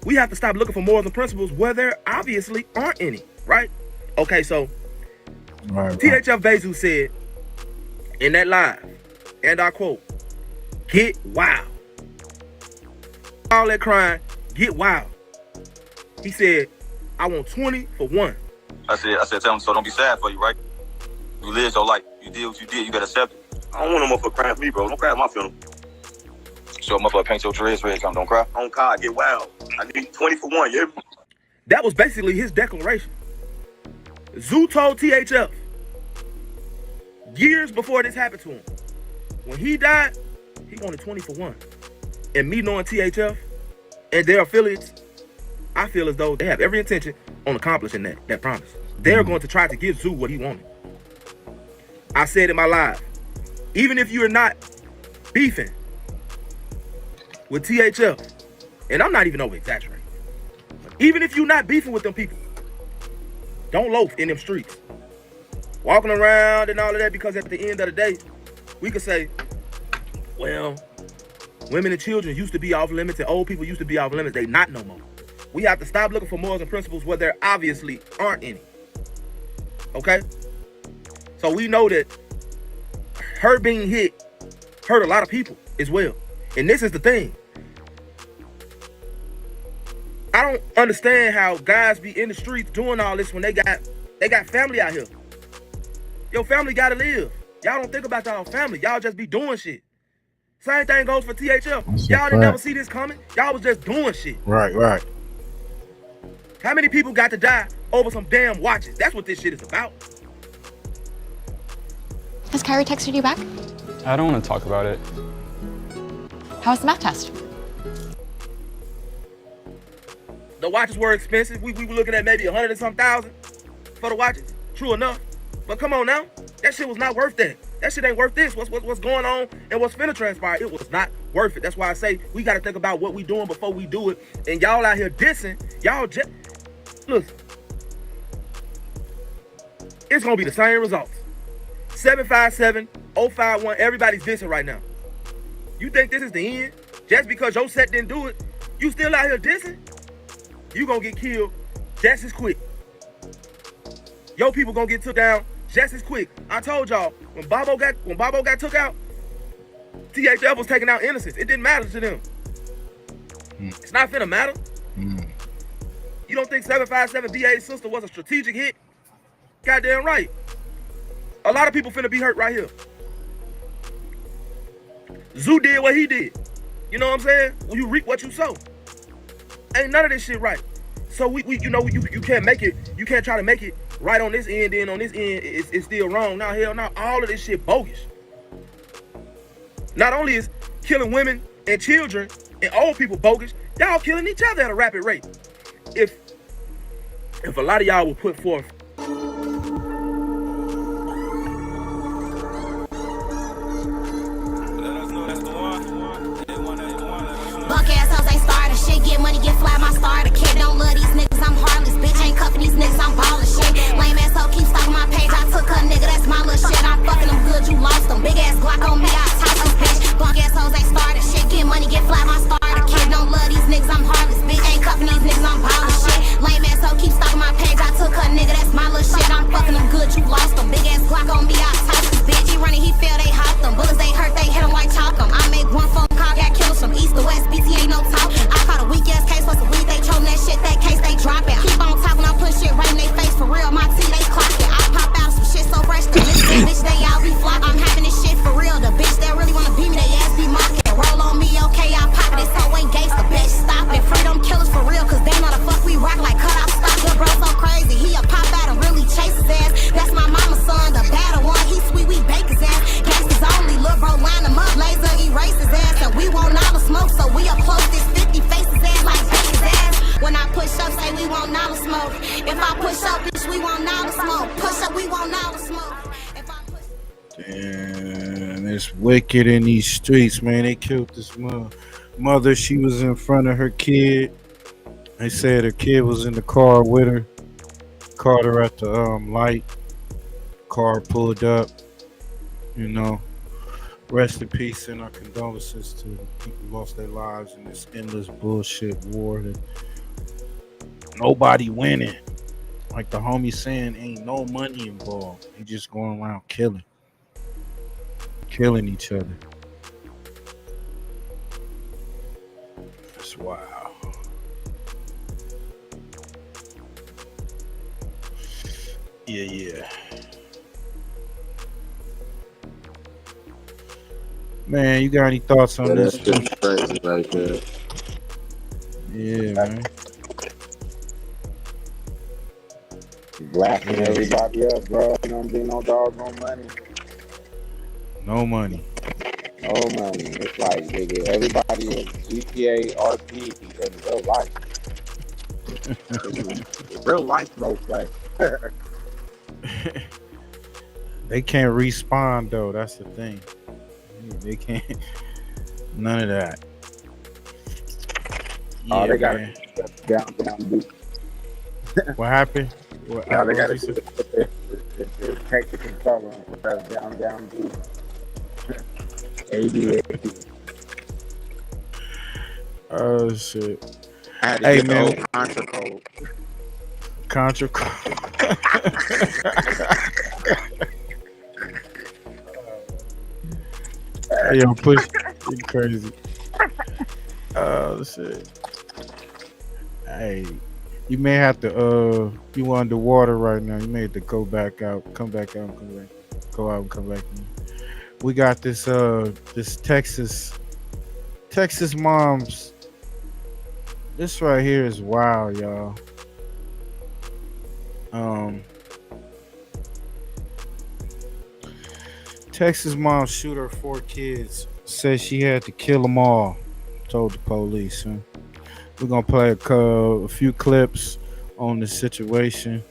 We have to stop looking for morals and principles where there obviously aren't any, right? Okay, so THF Bezu said in that live, and I quote, "Get wild." All that crying, get wild. He said, "I want 20 for 1. I said, tell him so don't be sad for you, right? You live your life. You did what you did. You gotta accept it. I don't want no motherfucker crying for me, bro. Don't cry at my funeral. So a motherfucker paint your dreads red, don't cry. On God, get wild. I need 20 for 1, yeah? That was basically his declaration. Zoo told THF years before this happened to him. When he died, he wanted 20 for 1. And me knowing THF and their affiliates, I feel as though they have every intention on accomplishing that promise. They're going to try to give Zoo what he wanted. I said in my live, even if you're not beefing with THF, and I'm not even over exaggerating, even if you're not beefing with them people, don't loaf in them streets. Walking around and all of that, because at the end of the day, we could say, well, women and children used to be off limits and old people used to be off limits. They not no more. We have to stop looking for morals and principles where there obviously aren't any. Okay? So we know that her being hit hurt a lot of people as well. And this is the thing. I don't understand how guys be in the streets doing all this when they got family out here. Your family gotta live. Y'all don't think about y'all family. Y'all just be doing shit. Same thing goes for THF. Y'all didn't never see this coming. Y'all was just doing shit. Right. How many people got to die over some damn watches? That's what this shit is about. Has Kyrie texted you back? I don't want to talk about it. How was the math test? The watches were expensive. We were looking at maybe 100 and some thousand for the watches. True enough. But come on now. That shit was not worth that. That shit ain't worth this. What's going on and what's finna transpire? It was not worth it. That's why I say we got to think about what we doing before we do it. And y'all out here dissing. Y'all just... Listen. It's going to be the same results. 757, 051, everybody's dissing right now. You think this is the end? Just because your set didn't do it, you still out here dissing? You gonna get killed just as quick. Your people gonna get took down just as quick. I told y'all, when Bobo got took out, THF was taking out innocents. It didn't matter to them. It's not finna matter. You don't think 757 BA's sister was a strategic hit? Goddamn right. A lot of people finna be hurt right here. Zoo did what he did. You know what I'm saying? When you reap what you sow. Ain't none of this shit right. So you can't make it, you can't try to make it right on this end, then on this end it's still wrong. Now hell no, all of this shit bogus. Not only is killing women and children and old people bogus, y'all killing each other at a rapid rate. If a lot of y'all would put forth Buck assholes ain't started shit. Get money, get fly, my starter kid. Don't love these niggas, I'm heartless. Bitch ain't cuffing these niggas, I'm ballin' shit. Lame asshole keep stalking my page. I took her nigga, that's my little shit. I'm fucking them good, you lost them. Big ass Glock on me, I toss them, bitch. Buck assholes ain't started shit. Get money, get fly, my starter kid. Don't love these niggas, I'm heartless. Bitch ain't cuffing these niggas, I'm ballin' shit. Lame asshole keep stalking my page. I took her nigga, that's my little shit. I'm fucking them good, you lost them. Big ass Glock on me, I toss them, bitch. He running, he fell, they hop them. Bullets, they hurt, they hit him like chalk them. I make one phone call, got killers from east to west. BT ain't no talk. I caught a weak ass case for some weed, they choking that shit, that case they drop it. Keep on talking, I'm putting shit right in they face for real. My T, they clock it. I pop out some shit so fresh, the bitch, they all be flock. I'm having this shit for real. The bitch that really wanna beat me, they ass be mocking. Roll on me, okay, I pop it. It's so ain't gangsta, bitch, stop it. Free them killers for real, cause they know the fuck we rock like cut off stop. Lil' bro so crazy, he a pop out and really chase his ass. That's my mama's son, the battle one. He sweet, we bake his ass. Gangsters only, lil' bro line him up, laser erase his ass. And we won't all the smoke, so we up close this 50 faces ass like bake his ass. When I push up, say we want all the smoke. If I push up, bitch, we want all the smoke. Push up, we want all the smoke. Damn, it's wicked in these streets, man. They killed this mother. She was in front of her kid. They said her kid was in the car with her. Caught her at the light. Car pulled up. You know, Rest in peace and our condolences to the people who lost their lives in this endless bullshit war that nobody winning. Like the homie saying, ain't no money involved. They just going around killing each other. That's wow. Yeah. Man, you got any thoughts on this? That's crazy right there. Yeah, man. Blasting everybody up, bro. You don't get no doggone money. No money. No money. It's like nigga, everybody is GTA, RP, in real life. Real life role play. They can't respawn though. That's the thing. They can't. None of that. Oh, Yeah, they got man. down deep. What happened? What They got happened? to take the control on down deep. ADA. Oh shit. I had to Hey get man. the old Contra code. Hey, yo, push. You crazy. Oh shit. Hey, you may have to you underwater right now. You may have to go back out, come back out, and come back, go out and come back in. We got this this Texas moms. This right here is wild, y'all. Texas mom shoot her 4 kids. Says she had to kill them all. Told the police. Huh? We're gonna play a few clips on the situation.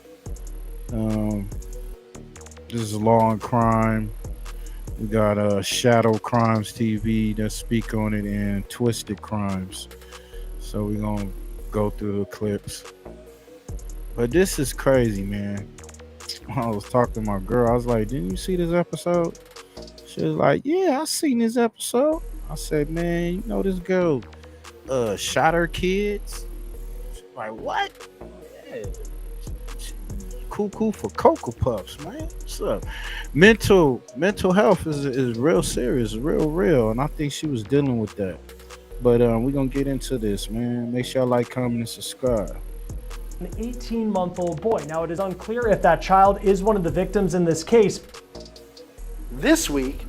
This is Law and Crime. We got Shadow Crimes TV that speak on it and Twisted Crimes. So we're gonna go through the clips. But this is crazy, man. I was talking to my girl. I was like, "Didn't you see this episode?" She was like, "Yeah, I seen this episode." I said, "Man, you know this girl shot her kids?" She's like, "What?" Yeah. Cool for Cocoa Puffs, man. What's up? Mental health is real serious, real, and I think she was dealing with that. But we're gonna get into this, man. Make sure y'all like, comment, and subscribe. An 18-month-old boy. Now, it is unclear if that child is one of the victims in this case. This week,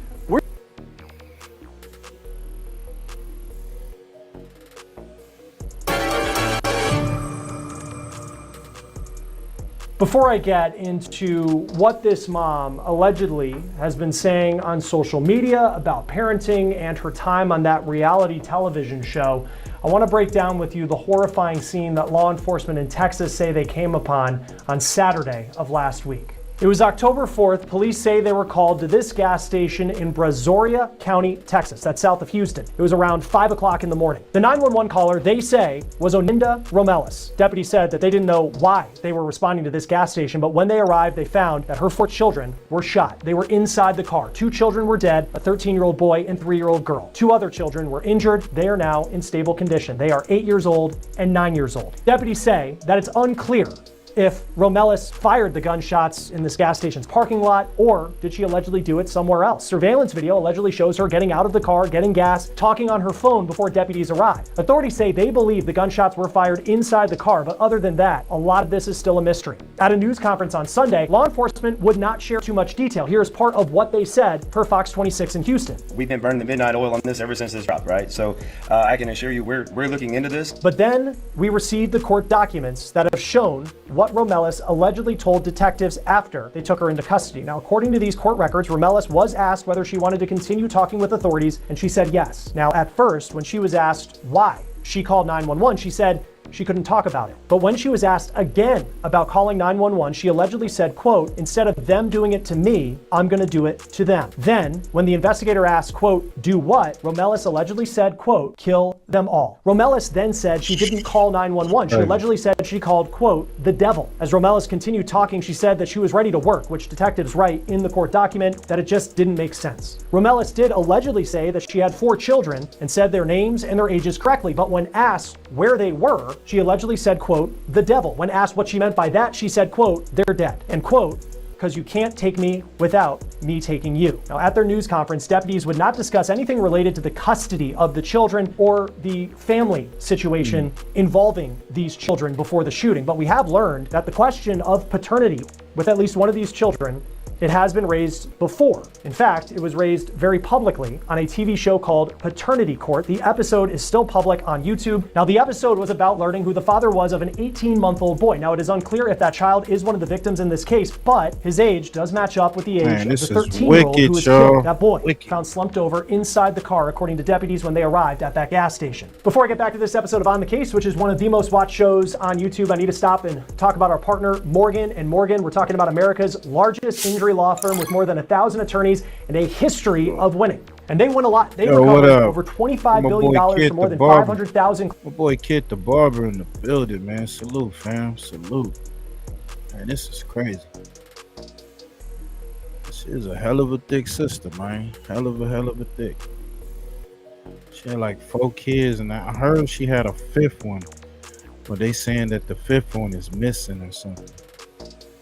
Before I get into what this mom allegedly has been saying on social media about parenting and her time on that reality television show, I want to break down with you the horrifying scene that law enforcement in Texas say they came upon on Saturday of last week. It was October 4th. Police say they were called to this gas station in Brazoria County, Texas. That's south of Houston. It was around 5 o'clock in the morning. The 911 caller, they say, was Oninda Romelis. Deputies said that they didn't know why they were responding to this gas station, but when they arrived, they found that her 4 children were shot. They were inside the car. 2 children were dead, a 13-year-old boy and 3-year-old girl. 2 other children were injured. They are now in stable condition. They are 8 years old and 9 years old. Deputies say that it's unclear if Romelis fired the gunshots in this gas station's parking lot, or did she allegedly do it somewhere else? Surveillance video allegedly shows her getting out of the car, getting gas, talking on her phone before deputies arrive. Authorities say they believe the gunshots were fired inside the car, but other than that, a lot of this is still a mystery. At a news conference on Sunday, law enforcement would not share too much detail. Here's part of what they said per Fox 26 in Houston. We've been burning the midnight oil on this ever since this dropped, right? So I can assure you we're looking into this. But then we received the court documents that have shown what Romelis allegedly told detectives after they took her into custody. Now, according to these court records, Romelis was asked whether she wanted to continue talking with authorities, and she said yes. Now, at first, when she was asked why she called 911, she said, she couldn't talk about it. But when she was asked again about calling 911, she allegedly said, quote, instead of them doing it to me, I'm gonna do it to them. Then, when the investigator asked, quote, do what? Romelis allegedly said, quote, kill them all. Romelis then said she didn't call 911. She allegedly said she called, quote, the devil. As Romelis continued talking, she said that she was ready to work, which detectives write in the court document that it just didn't make sense. Romelis did allegedly say that she had 4 children and said their names and their ages correctly, but when asked where they were, she allegedly said, quote, the devil. When asked what she meant by that, she said, quote, they're dead, and quote, because you can't take me without me taking you. Now, at their news conference, deputies would not discuss anything related to the custody of the children or the family situation involving these children before the shooting. But we have learned that the question of paternity with at least one of these children, it has been raised before. In fact, it was raised very publicly on a TV show called Paternity Court. The episode is still public on YouTube. Now, the episode was about learning who the father was of an 18-month-old boy. Now, it is unclear if that child is one of the victims in this case, but his age does match up with the age of the 13-year-old who was killed. That boy found slumped over inside the car, according to deputies when they arrived at that gas station. Before I get back to this episode of On the Case, which is one of the most watched shows on YouTube, I need to stop and talk about our partner, Morgan & Morgan. We're talking about America's largest injury law firm with more than 1,000 attorneys and a history of winning. And they win a lot. They recovered over $25 billion for more than 500,000. My boy Kid the Barber in the building, man. Salute, fam. Salute. Man, this is crazy. This is a hell of a thick sister, man. Hell of a thick. She had like 4 kids, and I heard she had a 5th one. But they saying that the 5th one is missing or something.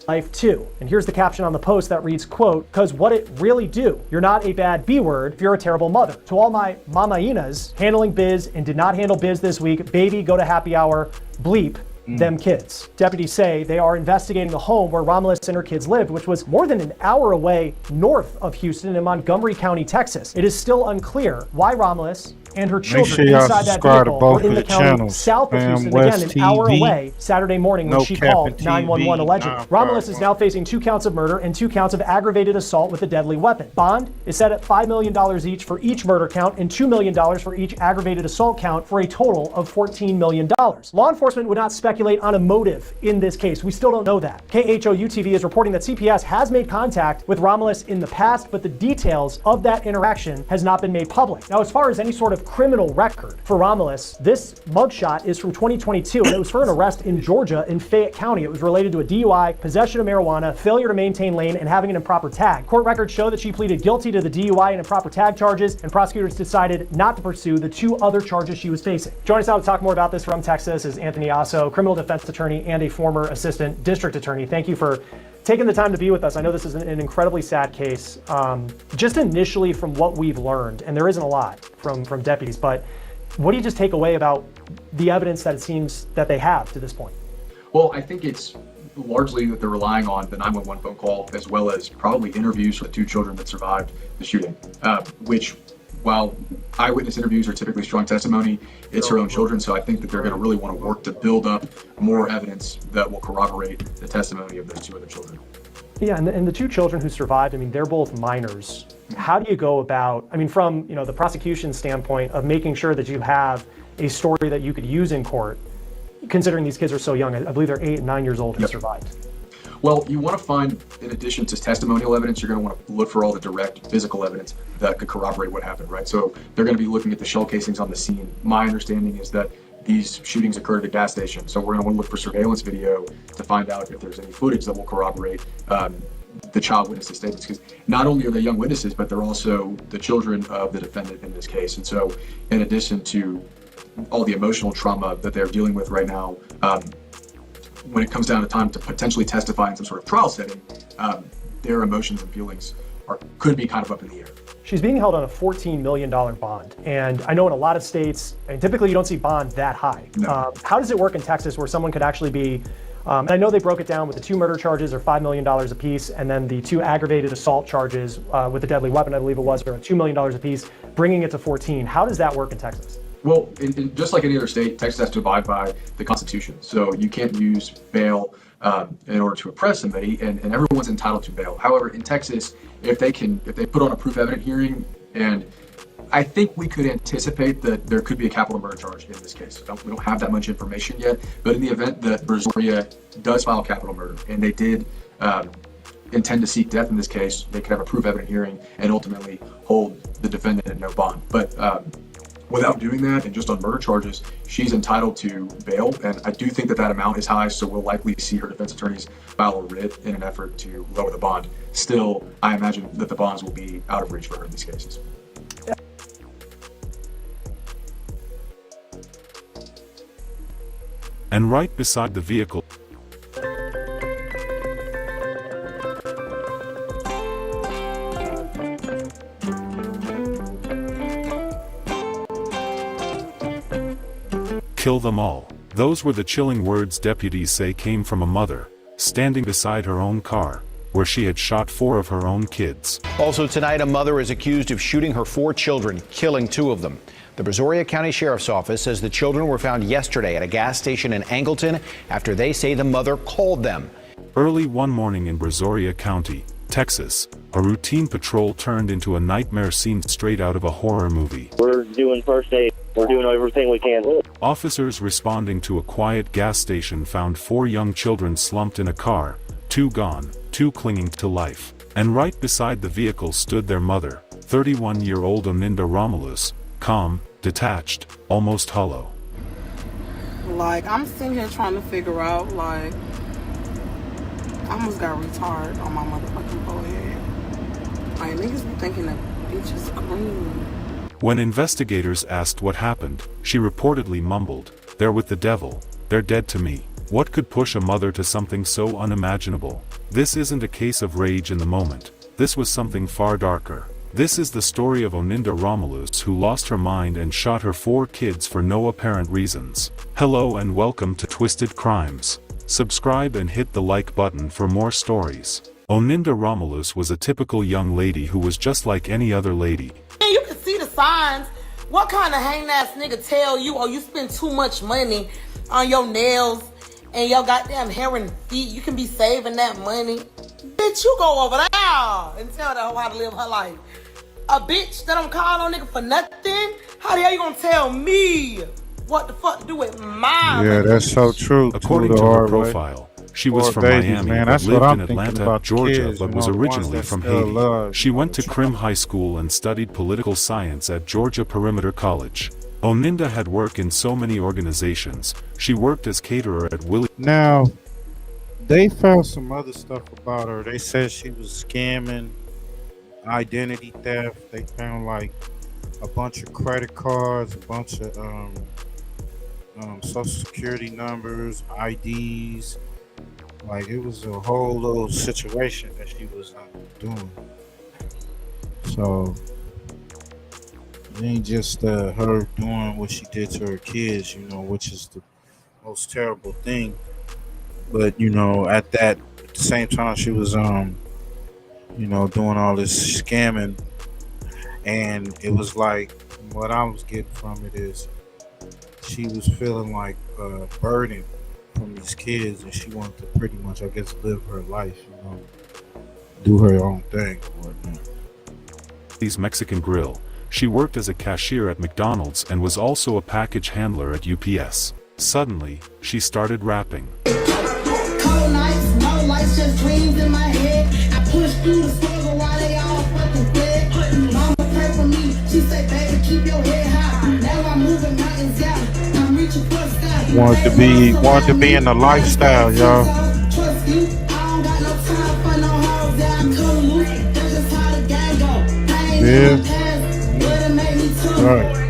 Life too. And here's the caption on the post that reads, quote, cause what it really do. You're not a bad B word if you're a terrible mother. To all my mamainas handling biz and did not handle biz this week, baby, go to happy hour, bleep them kids. Deputies say they are investigating the home where Romelis and her kids lived, which was more than an hour away north of Houston in Montgomery County, Texas. It is still unclear why Romelis and her children inside that vehicle were in the county south of Houston, again, an hour away Saturday morning when she called 911 allegedly. Romelis is now facing 2 counts of murder and 2 counts of aggravated assault with a deadly weapon. Bond is set at $5 million each for each murder count and $2 million for each aggravated assault count for a total of $14 million. Law enforcement would not speculate on a motive in this case. We still don't know that. KHOU-TV is reporting that CPS has made contact with Romelis in the past, but the details of that interaction has not been made public. Now, as far as any sort of criminal record for Romelis, this mugshot is from 2022, and it was for an arrest in Georgia in Fayette County. It was related to a DUI, possession of marijuana, failure to maintain lane, and having an improper tag. Court records show that she pleaded guilty to the DUI and improper tag charges, and prosecutors decided not to pursue the 2 other charges she was facing. Joining us now to talk more about this from Texas is Anthony Asso, criminal defense attorney and a former assistant district attorney. Thank you for taking the time to be with us. I know this is an incredibly sad case. Just initially from what we've learned, and there isn't a lot from deputies, but what do you just take away about the evidence that it seems that they have to this point? Well, I think it's largely that they're relying on the 911 phone call, as well as probably interviews with 2 children that survived the shooting, which, while eyewitness interviews are typically strong testimony, it's her own children, so I think that they're going to really want to work to build up more evidence that will corroborate the testimony of those 2 other children. Yeah, and the 2 children who survived, I mean, they're both minors. How do you go about, I mean, from the prosecution standpoint of making sure that you have a story that you could use in court, considering these kids are so young? I believe they're 8 and 9 years old who survived. Well, you want to find, in addition to testimonial evidence, you're going to want to look for all the direct physical evidence that could corroborate what happened, right? So they're going to be looking at the shell casings on the scene. My understanding is that these shootings occurred at a gas station. So we're going to want to look for surveillance video to find out if there's any footage that will corroborate the child witnesses' statements. Because not only are they young witnesses, but they're also the children of the defendant in this case. And so in addition to all the emotional trauma that they're dealing with right now, when it comes down to time to potentially testify in some sort of trial setting, their emotions and feelings could be kind of up in the air. She's being held on a $14 million bond. And I know in a lot of states, and typically you don't see bond that high. No. How does it work in Texas where someone could actually be, and I know they broke it down with the 2 murder charges are $5 million apiece, and then the 2 aggravated assault charges with a deadly weapon, I believe it was, are $2 million apiece, bringing it to 14. How does that work in Texas? Well, just like any other state, Texas has to abide by the Constitution. So you can't use bail in order to oppress somebody, and everyone's entitled to bail. However, in Texas, if they put on a proof evidence hearing and I think we could anticipate that there could be a capital murder charge in this case. We don't have that much information yet, but in the event that Brazoria does file capital murder, and they did intend to seek death in this case, they could have a proof evident hearing and ultimately hold the defendant at no bond. But without doing that and just on murder charges, she's entitled to bail, and I do think that amount is high, so we'll likely see her defense attorneys file a writ in an effort to lower the bond. Still, I imagine that the bonds will be out of reach for her in these cases. And right beside the vehicle, kill them all. Those were the chilling words deputies say came from a mother, standing beside her own car, where she had shot 4 of her own kids. Also tonight, a mother is accused of shooting her 4 children, killing 2 of them. The Brazoria County Sheriff's Office says the children were found yesterday at a gas station in Angleton after they say the mother called them. Early one morning in Brazoria County, Texas, a routine patrol turned into a nightmare scene straight out of a horror movie. We're doing first aid. We're doing everything we can. Officers responding to a quiet gas station found 4 young children slumped in a car, 2 gone, 2 clinging to life. And right beside the vehicle stood their mother, 31-year-old Oninda Romulus, calm, detached, almost hollow. Like, I'm sitting here trying to figure out, like, I almost got retarded on my motherfucking forehead. Like, niggas be thinking that bitch is green. When investigators asked what happened, she reportedly mumbled, "They're with the devil, they're dead to me." What could push a mother to something so unimaginable? This isn't a case of rage in the moment. This was something far darker. This is the story of Oninda Romulus, who lost her mind and shot her 4 kids for no apparent reasons. Hello and welcome to Twisted Crimes. Subscribe and hit the like button for more stories. Oninda Romulus was a typical young lady who was just like any other lady. You can see the signs. What kind of hang ass nigga tell you, oh, you spend too much money on your nails and your goddamn hair and feet, you can be saving that money? Bitch, you go over there and tell that hoe how to live her life. A bitch that don't call on nigga for nothing? How the hell you gonna tell me what the fuck to do with my Yeah, money? that's so true. According to her profile, she was from Miami but lived in Atlanta, Georgia, but was originally from Haiti. She went to Crim High School and studied political science at Georgia Perimeter College. Oninda had worked in so many organizations. She worked as caterer at Willie. Now, they found some other stuff about her. They said she was scamming, identity theft. They found like a bunch of credit cards, a bunch of social security numbers, IDs. Like, it was a whole little situation that she was doing. So it ain't just her doing what she did to her kids, you know, which is the most terrible thing. But, you know, at the same time, she was, you know, doing all this scamming. And it was like, what I was getting from it is she was feeling like a burden from these kids, and she wanted to pretty much, I guess, live her life, you know, do her own thing or whatnot. Mexican Grill. She worked as a cashier at McDonald's and was also a package handler at UPS. Suddenly, she started rapping. Cold nights, no lights, just dreams in my head. I push through the struggle while they all fucking dead. Mama pray for me, she said, baby, keep your head high. Now I'm moving mountains, yeah. I'm reaching for the sky. Wanted to be in the lifestyle, y'all. Trust you, I don't got no time for no hoes, yeah, I'm cool loose. That's just how the gang go. I ain't in my past, but it made me tough.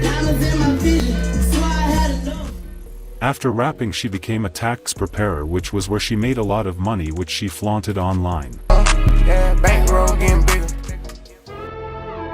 Diamonds in my vision, so I had to know. After rapping, she became a tax preparer, which was where she made a lot of money, which she flaunted online. Yeah, bankroll getting bigger.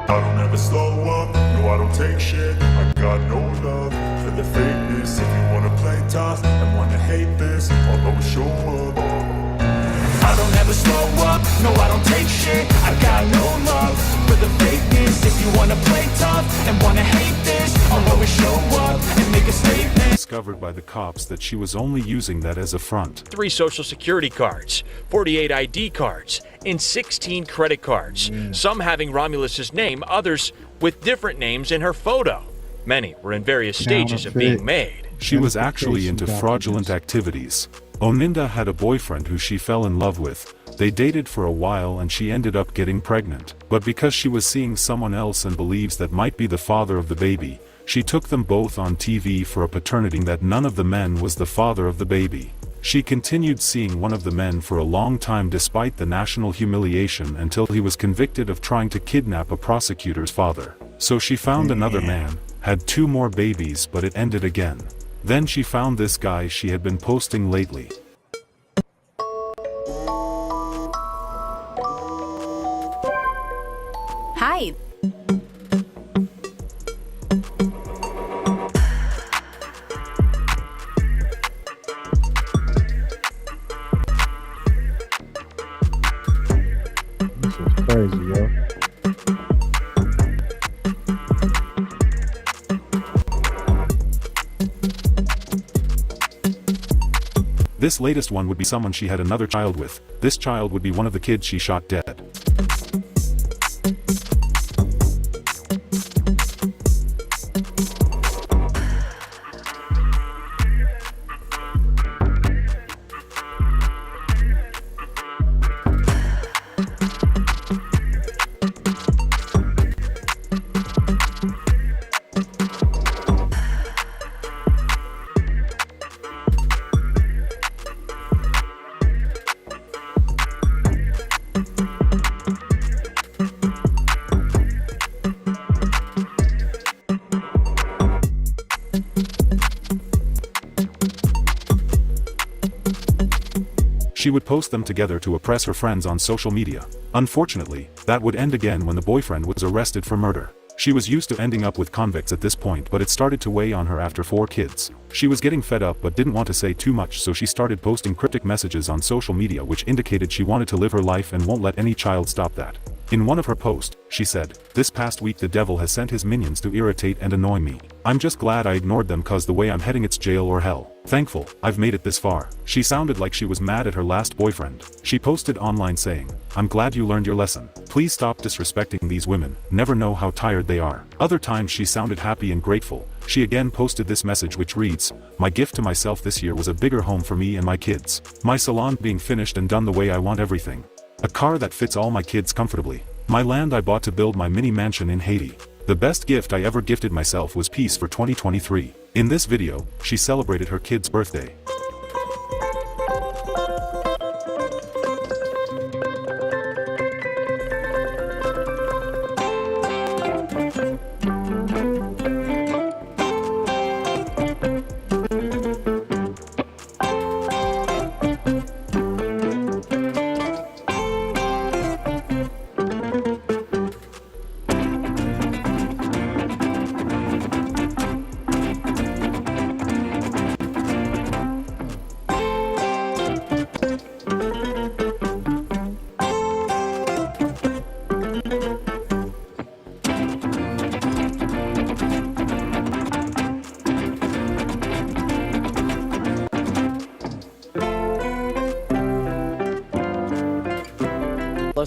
I don't ever slow up, no I don't take shit. I got no love for the fakeness. If you wanna play tough and wanna hate this, I'll always show up. I don't ever slow up, no I don't take shit. I got no love for the fakeness. If you wanna play tough and wanna hate this, I'll always show up and make a statement. Discovered by the cops that she was only using that as a front. 3 social security cards, 48 ID cards, and 16 credit cards. Some having Romulus's name, others with different names in her photo. Many were in various stages of being made. She was actually into fraudulent activities. Oninda had a boyfriend who she fell in love with. They dated for a while and she ended up getting pregnant. But because she was seeing someone else and believes that might be the father of the baby, she took them both on TV for a paternity that none of the men was the father of the baby. She continued seeing one of the men for a long time despite the national humiliation until he was convicted of trying to kidnap a prosecutor's father. So she found another man, had 2 more babies, but it ended again. Then she found this guy she had been posting lately. Hi. This is crazy, yo. This latest one would be someone she had another child with. This child would be one of the kids she shot dead. She would post them together to oppress her friends on social media. Unfortunately, that would end again when the boyfriend was arrested for murder. She was used to ending up with convicts at this point, but it started to weigh on her after 4 kids. She was getting fed up but didn't want to say too much, so she started posting cryptic messages on social media which indicated she wanted to live her life and won't let any child stop that. In one of her posts, she said, "This past week the devil has sent his minions to irritate and annoy me. I'm just glad I ignored them cause the way I'm heading it's jail or hell. Thankful, I've made it this far." She sounded like she was mad at her last boyfriend. She posted online saying, "I'm glad you learned your lesson. Please stop disrespecting these women, never know how tired they are." Other times she sounded happy and grateful. She again posted this message which reads, "My gift to myself this year was a bigger home for me and my kids. My salon being finished and done the way I want everything. A car that fits all my kids comfortably. My land I bought to build my mini mansion in Haiti. The best gift I ever gifted myself was peace for 2023. In this video, she celebrated her kid's birthday.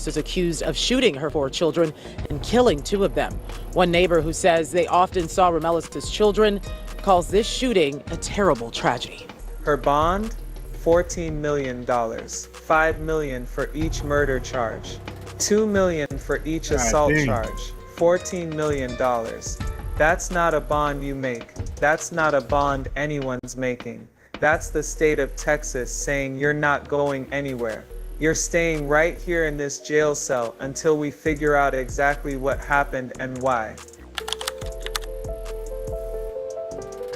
is accused of shooting her 4 children and killing 2 of them. One neighbor who says they often saw Ramelis' children calls this shooting a terrible tragedy. Her bond, $14 million, $5 million for each murder charge, $2 million for each assault charge, $14 million. That's not a bond you make. That's not a bond anyone's making. That's the state of Texas saying you're not going anywhere. You're staying right here in this jail cell until we figure out exactly what happened and why.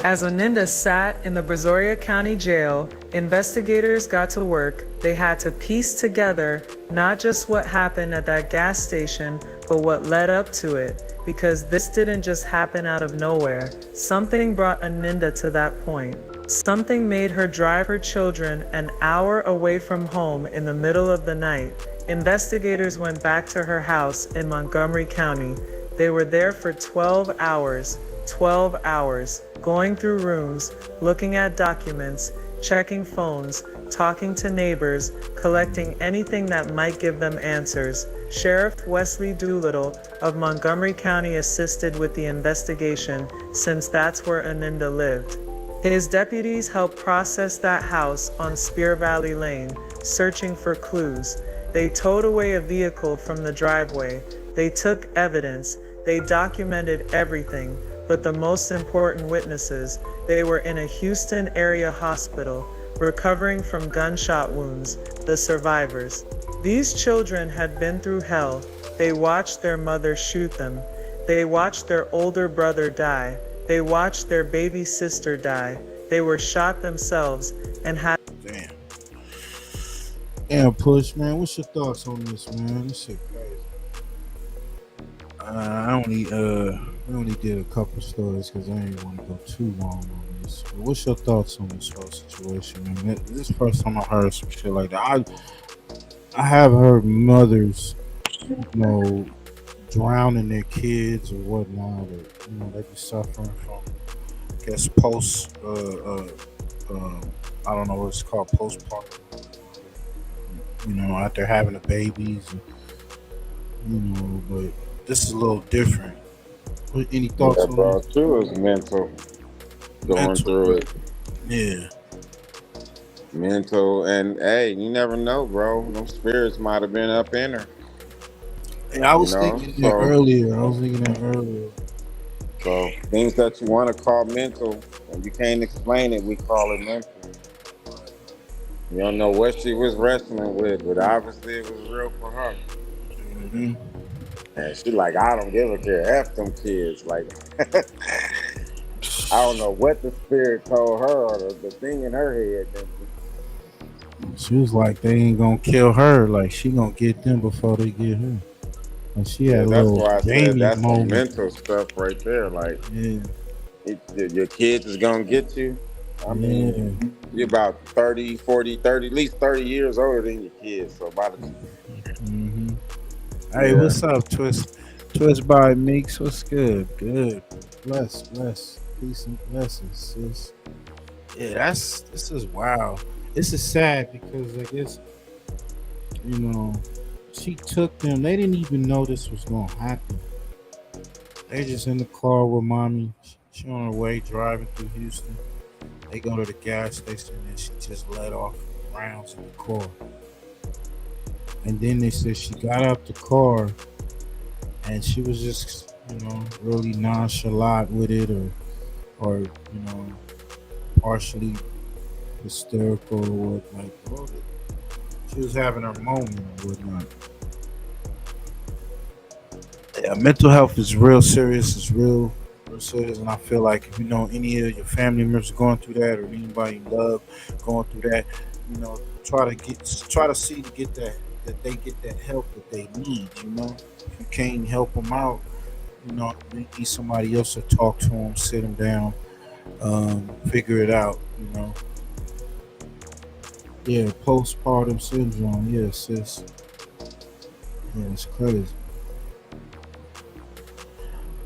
As Oninda sat in the Brazoria County Jail, investigators got to work. They had to piece together not just what happened at that gas station, but what led up to it. Because this didn't just happen out of nowhere. Something brought Oninda to that point. Something made her drive her children an hour away from home in the middle of the night. Investigators went back to her house in Montgomery County. They were there for 12 hours, 12 hours, going through rooms, looking at documents, checking phones, talking to neighbors, collecting anything that might give them answers. Sheriff Wesley Doolittle of Montgomery County assisted with the investigation since that's where Ananda lived. His deputies helped process that house on Spear Valley Lane, searching for clues. They towed away a vehicle from the driveway. They took evidence. They documented everything. But the most important witnesses, they were in a Houston area hospital, recovering from gunshot wounds, the survivors. These children had been through hell. They watched their mother shoot them. They watched their older brother die. They watched their baby sister die. They were shot themselves and had... Damn, Push, man, what's your thoughts on this, man? This shit crazy. We only did a couple stories because I ain't want to go too long on this. But what's your thoughts on this whole situation, man? This is the first time I heard some shit like that. I have heard mothers, drowning their kids or whatnot, or they be suffering from, I guess, I don't know what it's called, postpartum. After having the babies, but this is a little different. Any thoughts on bro, that? too is mental. Going through it. Yeah. Mental, and hey, you never know, bro. Them spirits might have been up in her. Hey, I was thinking that earlier. So things that you want to call mental, when you can't explain it, we call it mental. You don't know what she was wrestling with, but obviously it was real for her. Mm-hmm. And she like, I don't give a care. F them kids. Like, I don't know what the spirit told her or the thing in her head. She was like, they ain't gonna kill her. Like, she gonna get them before they get her. And she had a that's little why I said Jamie that's some moment. mental stuff right there. Like, your kids is gonna get you. I mean, you're about 30, 40, 30, at least 30 years older than your kids. So by the Hey, what's up, Twist? Twist by Meeks, what's good? Good. Bless. Peace and blessings, sis. Yeah, this is wild. This is sad because I guess, she took them. They didn't even know this was gonna happen. They just in the car with mommy. She on her way driving through Houston. They go to the gas station and she just let off rounds in the car. And then they said she got out the car and she was just, really nonchalant with it or partially hysterical or what. She was having her moment or whatnot. Yeah, mental health is real serious. It's real serious, and I feel like if any of your family members going through that or anybody you love going through that, try to see to get that they get that help that they need. If you can't help them out, you need somebody else to talk to them, sit them down, figure it out. Yeah, postpartum syndrome. Yeah, sis. Yeah, it's crazy.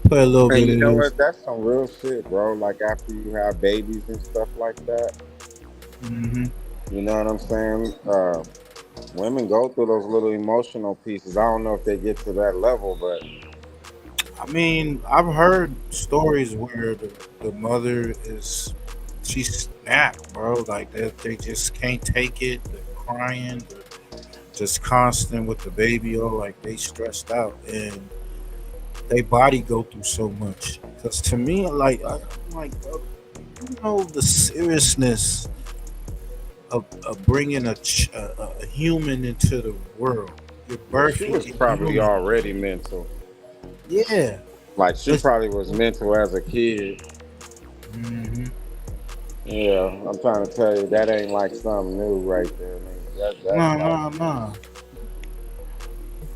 Play a little bit you of know this. what? That's some real shit, bro. Like after you have babies and stuff like that. Mm-hmm. You know what I'm saying? Women go through those little emotional pieces. I don't know if they get to that level, but I mean, I've heard stories where the mother she snapped, bro. Like they just can't take it. They're crying, they're just constant with the baby, or like they stressed out and they body go through so much. Because to me, I'm like, the seriousness of bringing a human into the world. You're birthing. she was probably already mental. Yeah. Like she probably was mental as a kid. Mm-hmm. Yeah, I'm trying to tell you that ain't like something new right there. No.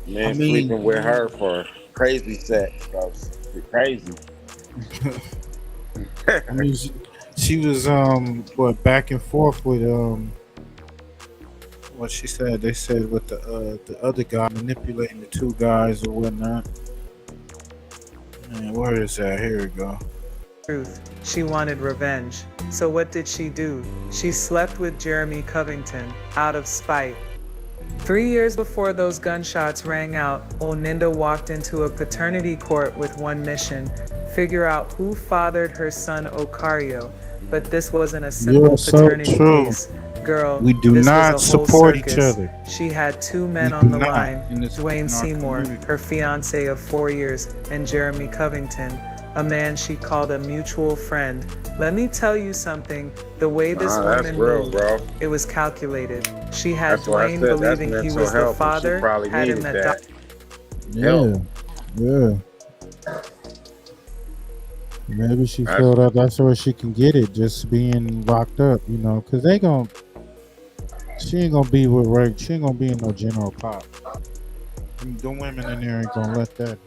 Men sleeping with her for crazy sex. You're crazy. I mean, she was back and forth with what she said. They said with the other guy manipulating the two guys or whatnot. Man, where is that? Here we go. truth. She wanted revenge. So what did she do? She slept with Jeremy Covington out of spite. 3 years before those gunshots rang out, Oninda walked into a paternity court with one mission: figure out who fathered her son Ocario. But this wasn't a simple You're so paternity true. case. Girl, We do this not was a whole support each circus. other. She had two We men do on the not line, in this Dwayne in our Seymour, community. her fiance of 4 years, and Jeremy Covington, a man she called a mutual friend. Let me tell you something, the way this Nah, that's woman real, moved, bro. it was calculated. She had That's why I Dwayne said that's believing he mental was the health, and she father, probably had him needed at that. Yeah, yeah. Maybe she feel that that's where she can get it, just being locked up, you know, because she ain't gonna be with Ray. She ain't gonna be in no general pop. The women in there ain't gonna let that.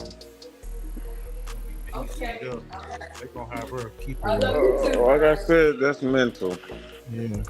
Okay. They gonna have her keep her right. Like I said, that's mental. Yeah.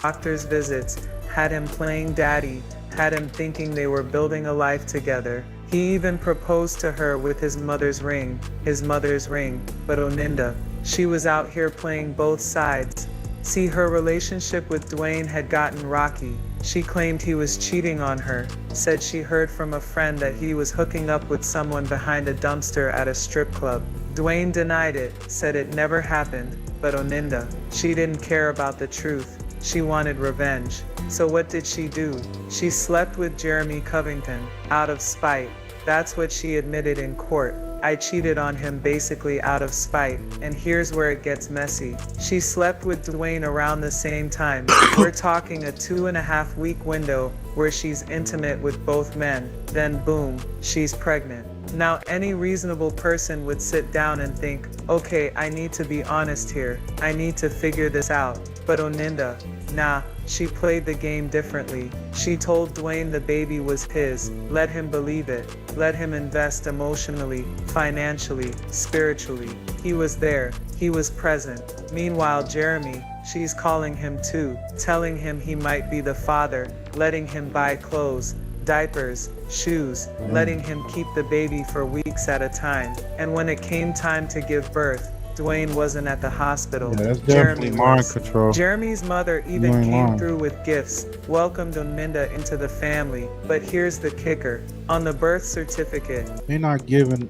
doctor's visits, had him playing daddy, had him thinking they were building a life together. He even proposed to her with his mother's ring, but Oninda, she was out here playing both sides. See, her relationship with Dwayne had gotten rocky. She claimed he was cheating on her, said she heard from a friend that he was hooking up with someone behind a dumpster at a strip club. Dwayne denied it, said it never happened, but Oninda, she didn't care about the truth. She wanted revenge. So what did she do? She slept with Jeremy Covington, out of spite. That's what she admitted in court. I cheated on him basically out of spite, and here's where it gets messy. She slept with Dwayne around the same time. We're talking a 2.5 week window where she's intimate with both men. Then boom, she's pregnant. Now any reasonable person would sit down and think, okay, I need to be honest here. I need to figure this out. But Oninda, nah, she played the game differently. She told Dwayne the baby was his, let him believe it, let him invest emotionally, financially, spiritually. He was there, he was present. Meanwhile, Jeremy, she's calling him too, telling him he might be the father, letting him buy clothes, diapers, shoes, letting him keep the baby for weeks at a time. And when it came time to give birth, Dwayne wasn't at the hospital. Yeah, that's definitely mind control. Jeremy's mother even came through with gifts, welcomed Oninda into the family. But here's the kicker. On the birth certificate, They're not giving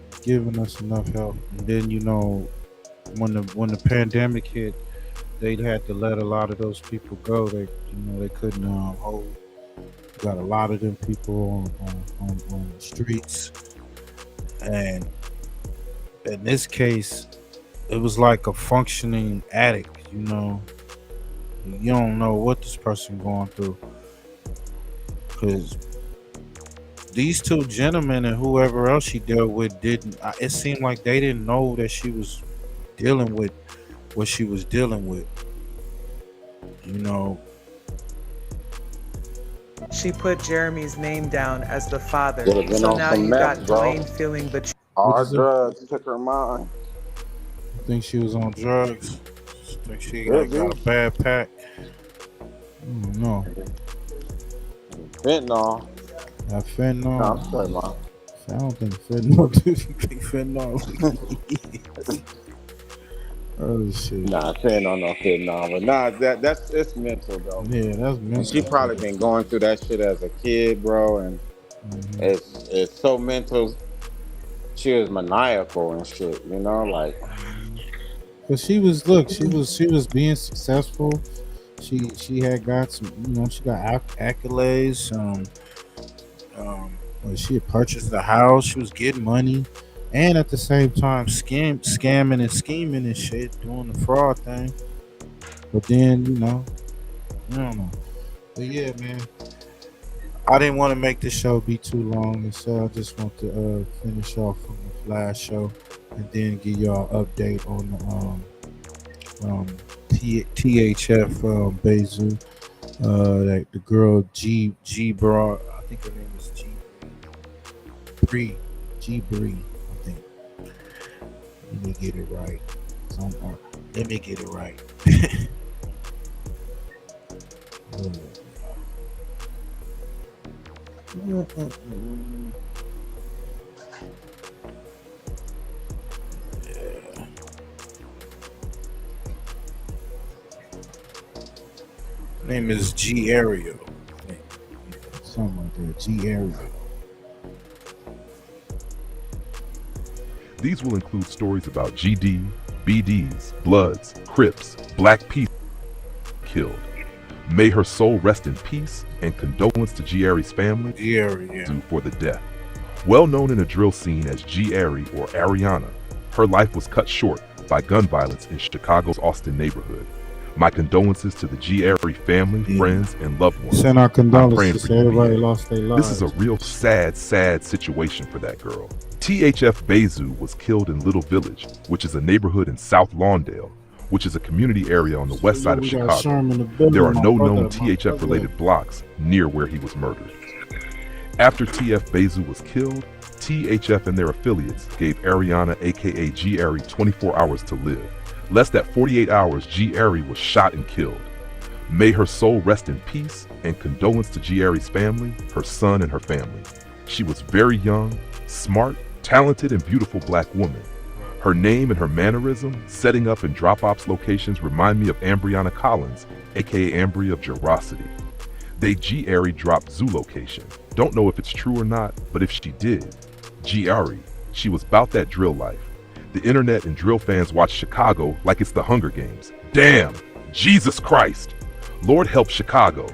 us enough help. And then when the pandemic hit, they had to let a lot of those people go. They couldn't hold. Got a lot of them people on the streets, and in this case, it was like a functioning addict. You don't know what this person going through, because these two gentlemen and whoever else she dealt with didn't. It seemed like they didn't know that she was dealing with what she was dealing with. she put Jeremy's name down as the father. Could've been So on now some you meth, got bro. Dwayne feeling betrayed. Hard drugs took her mind. I think she was on drugs. I think she Could got be. a bad pack. No. Fentanyl. That fentanyl. No, I'm sorry, Mom. I don't think fentanyl. Do you think fentanyl? Oh shit. Nah, fentanyl. But nah, it's mental though. Yeah, that's mental. And she probably been going through that shit as a kid, bro, and it's so mental. She was maniacal and shit, like. But she was being successful. She had got some, she got accolades. She had purchased a house. She was getting money, and at the same time scamming and scheming and shit, doing the fraud thing. But then I don't know. But yeah, man, I didn't want to make this show be too long, and so I just want to finish off from the last show, and then give y'all an update on the THF Bezu. Like the girl G Bra, I think her name is G Bree, I think. Let me get it right. Let me get it right. Name is G Area. Something like that. G Area. These will include stories about GD, BDs, Bloods, Crips, Black People killed. May her soul rest in peace, and condolence to G. Airy's family for the death. Well known in the drill scene as G. Airy or Ariana, her life was cut short by gun violence in Chicago's Austin neighborhood. My condolences to the G. Airy family, friends, and loved ones. Send our I'm praying condolences for to you, everybody BA. lost their lives. This is a real sad situation for that girl. THF Bezu was killed in Little Village, which is a neighborhood in South Lawndale, which is a community area on the west side of we got Chicago. Sherman in the building, There are my no brother, known my THF-related blocks near where he was murdered. After TF Bezu was killed, THF and their affiliates gave Ariana aka G. Airy 24 hours to live. Less than 48 hours, G. Airy was shot and killed. May her soul rest in peace, and condolence to G. Airy's family, her son, and her family. She was very young, smart, talented, and beautiful black woman. Her name and her mannerism, setting up and drop-ops locations remind me of Ambriana Collins, aka Ambry of Gerosity. They G. Airy dropped zoo location. Don't know if it's true or not, but if she did, G. Airy, she was about that drill life. The internet and drill fans watch Chicago like it's the Hunger Games. Damn! Jesus Christ! Lord help Chicago.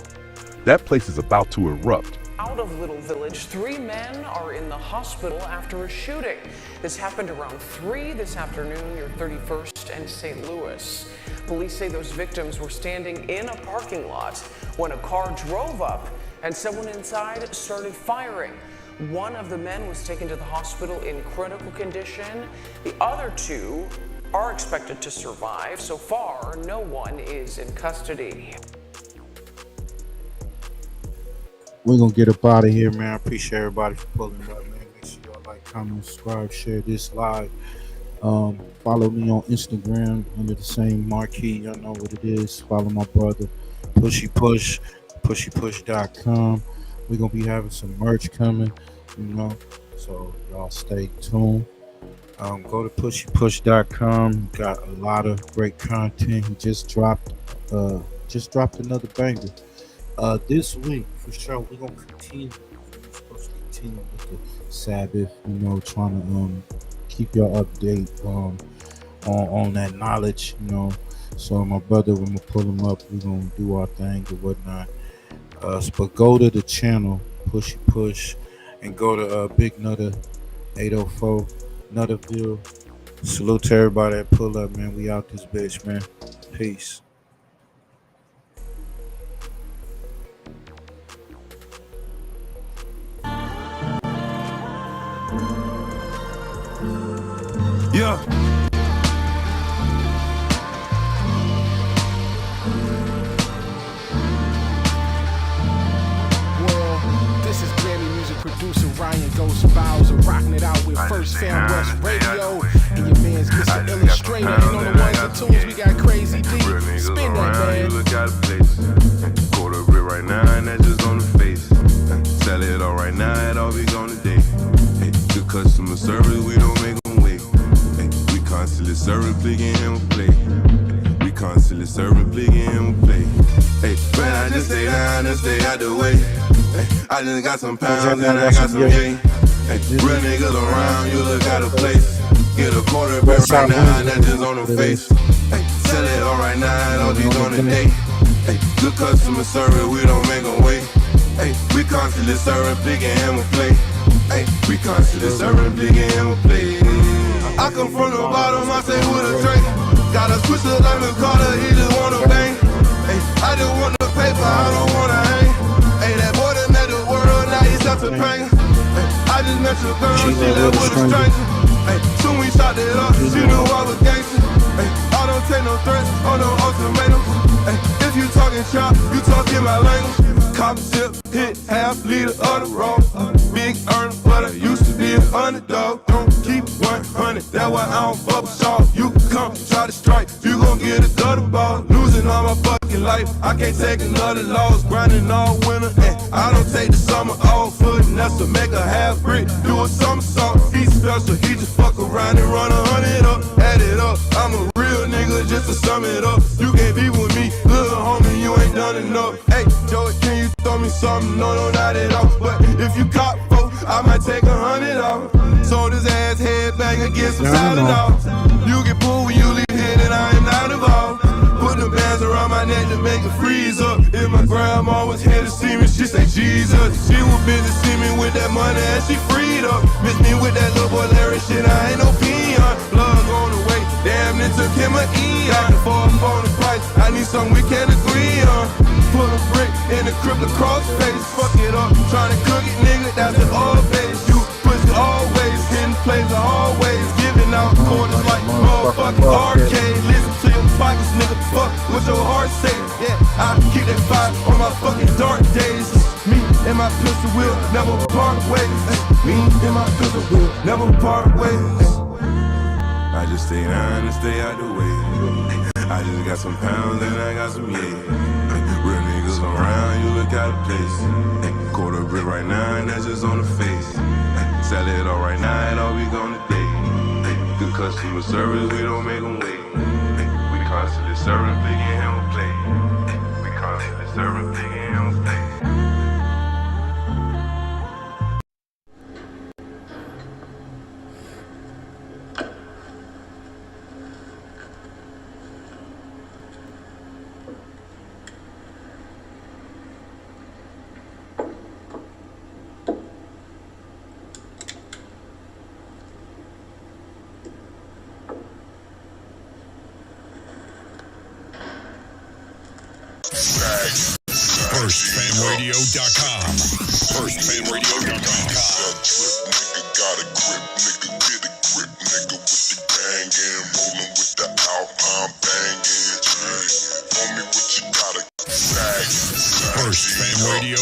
That place is about to erupt. Out of Little Village, 3 men are in the hospital after a shooting. This happened around 3 this afternoon near 31st and St. Louis. Police say those victims were standing in a parking lot when a car drove up and someone inside started firing. One of the men was taken to the hospital in critical condition. The other 2 are expected to survive. So far, no one is in custody. We're gonna get up out of here, man. I appreciate everybody for pulling up, man. Make sure y'all like, comment, subscribe, share this live. Follow me on Instagram under the same marquee. Y'all know what it is. Follow my brother, pushypush.com. We're gonna be having some merch coming, so y'all stay tuned. Go to pushypush.com. Got a lot of great content. He just dropped another banger. This week, for sure, we're gonna continue. We're supposed to continue with the Sabbath, trying to keep y'all update on that knowledge, So my brother, when we pull him up, we're gonna do our thing or whatnot. But go to the channel, Pushy Push, and go to Big Nutter 804 Nutterville. Salute to everybody that pull up, man. We out this bitch, man. Peace. Yeah. Well, this is Grammy music producer Ryan Ghost Bowser rocking it out with First Fam West Radio and your man's Mr. Illustrator. And on the ones and twos, we got Crazy D. Spin that, man. You look out of place. Quarter rip right now, and that's just on the face. Sell it all right now, it all be gone today. Good customer service, we don't make them wait. We constantly serving, picking him a play. We constantly serving, picking him a play. Man, I just stay down and stay out the way. I just got some pounds and I got some gain. Real niggas around, you look out of place. Get a quarter back right now, and that's just on the face. Sell it all right now, it all be gone today. Good customer service, we don't make them wait. We constantly serving, picking him a play. We constantly serving, picking him a play. I come from the bottom, I say with a drink. Got a twisted like a Carter, he just wanna bang. I just want the paper, I don't wanna hang. That boy that met the world, now he's out to pain. I just met your girl, she left with a stranger. Soon we shot it up, she knew I was gangster. I don't take no threats or no ultimatums. If you talking chop, you talking my language. Cop sip, hit half liter of the raw. Big earner, but I used to be an underdog. Don't keep 100, that's why I don't bubble shop. You come try to strike, you gon' get a gutter ball. Losing all my fucking life, I can't take another loss. Grinding all winter, and I don't take the summer off. Putting us to make a half brick, do a somersault. He's special, he just fuck around and run 100 up, add it up. I'm a real nigga just to sum it up. You can't be with me, little homie, you you ain't done enough. Hey, Joey, can you throw me something? No, not at all. But if you cop folk, I might take 100 off. Sold his ass headbanger, get some solid off. You get pulled when you leave here, then I am not involved. Put the bands around my neck to make it freeze up. If my grandma was here to see me, she say Jesus. She was busy see me with that money and she freed up. Miss me with that little boy Larry shit, I ain't no peon. Plug on the way, damn it took him an eon. For a bonus price, I need something we can agree on. Put a brick in the crib across face. Fuck it up, tryna cook it, nigga, that's the old base. You push it always, hitting plays are always. Giving out quarters like motherfucking arcade. Listen to your pockets, nigga, fuck what your heart say. Yeah, I keep that fire on my fucking dark days. Me and my pistol will never part ways. Me and my pistol will never part ways. I just stay down and stay out the way. I just got some pounds and I got some yeah. Real niggas around, you look out of place. Quarter brick right now and that's just on the face. Sell it all right now, it all be gone today. Good customer service, we don't make them wait. We constantly serving, big and hammer play. We constantly serving, big and hammer play. FirstFamRadio.com. FirstFamRadio.com. Nigga got a grip, nigga get a grip, nigga with the gang and rolling with the Alpine banging. On me what you got a bag. FirstFamRadio.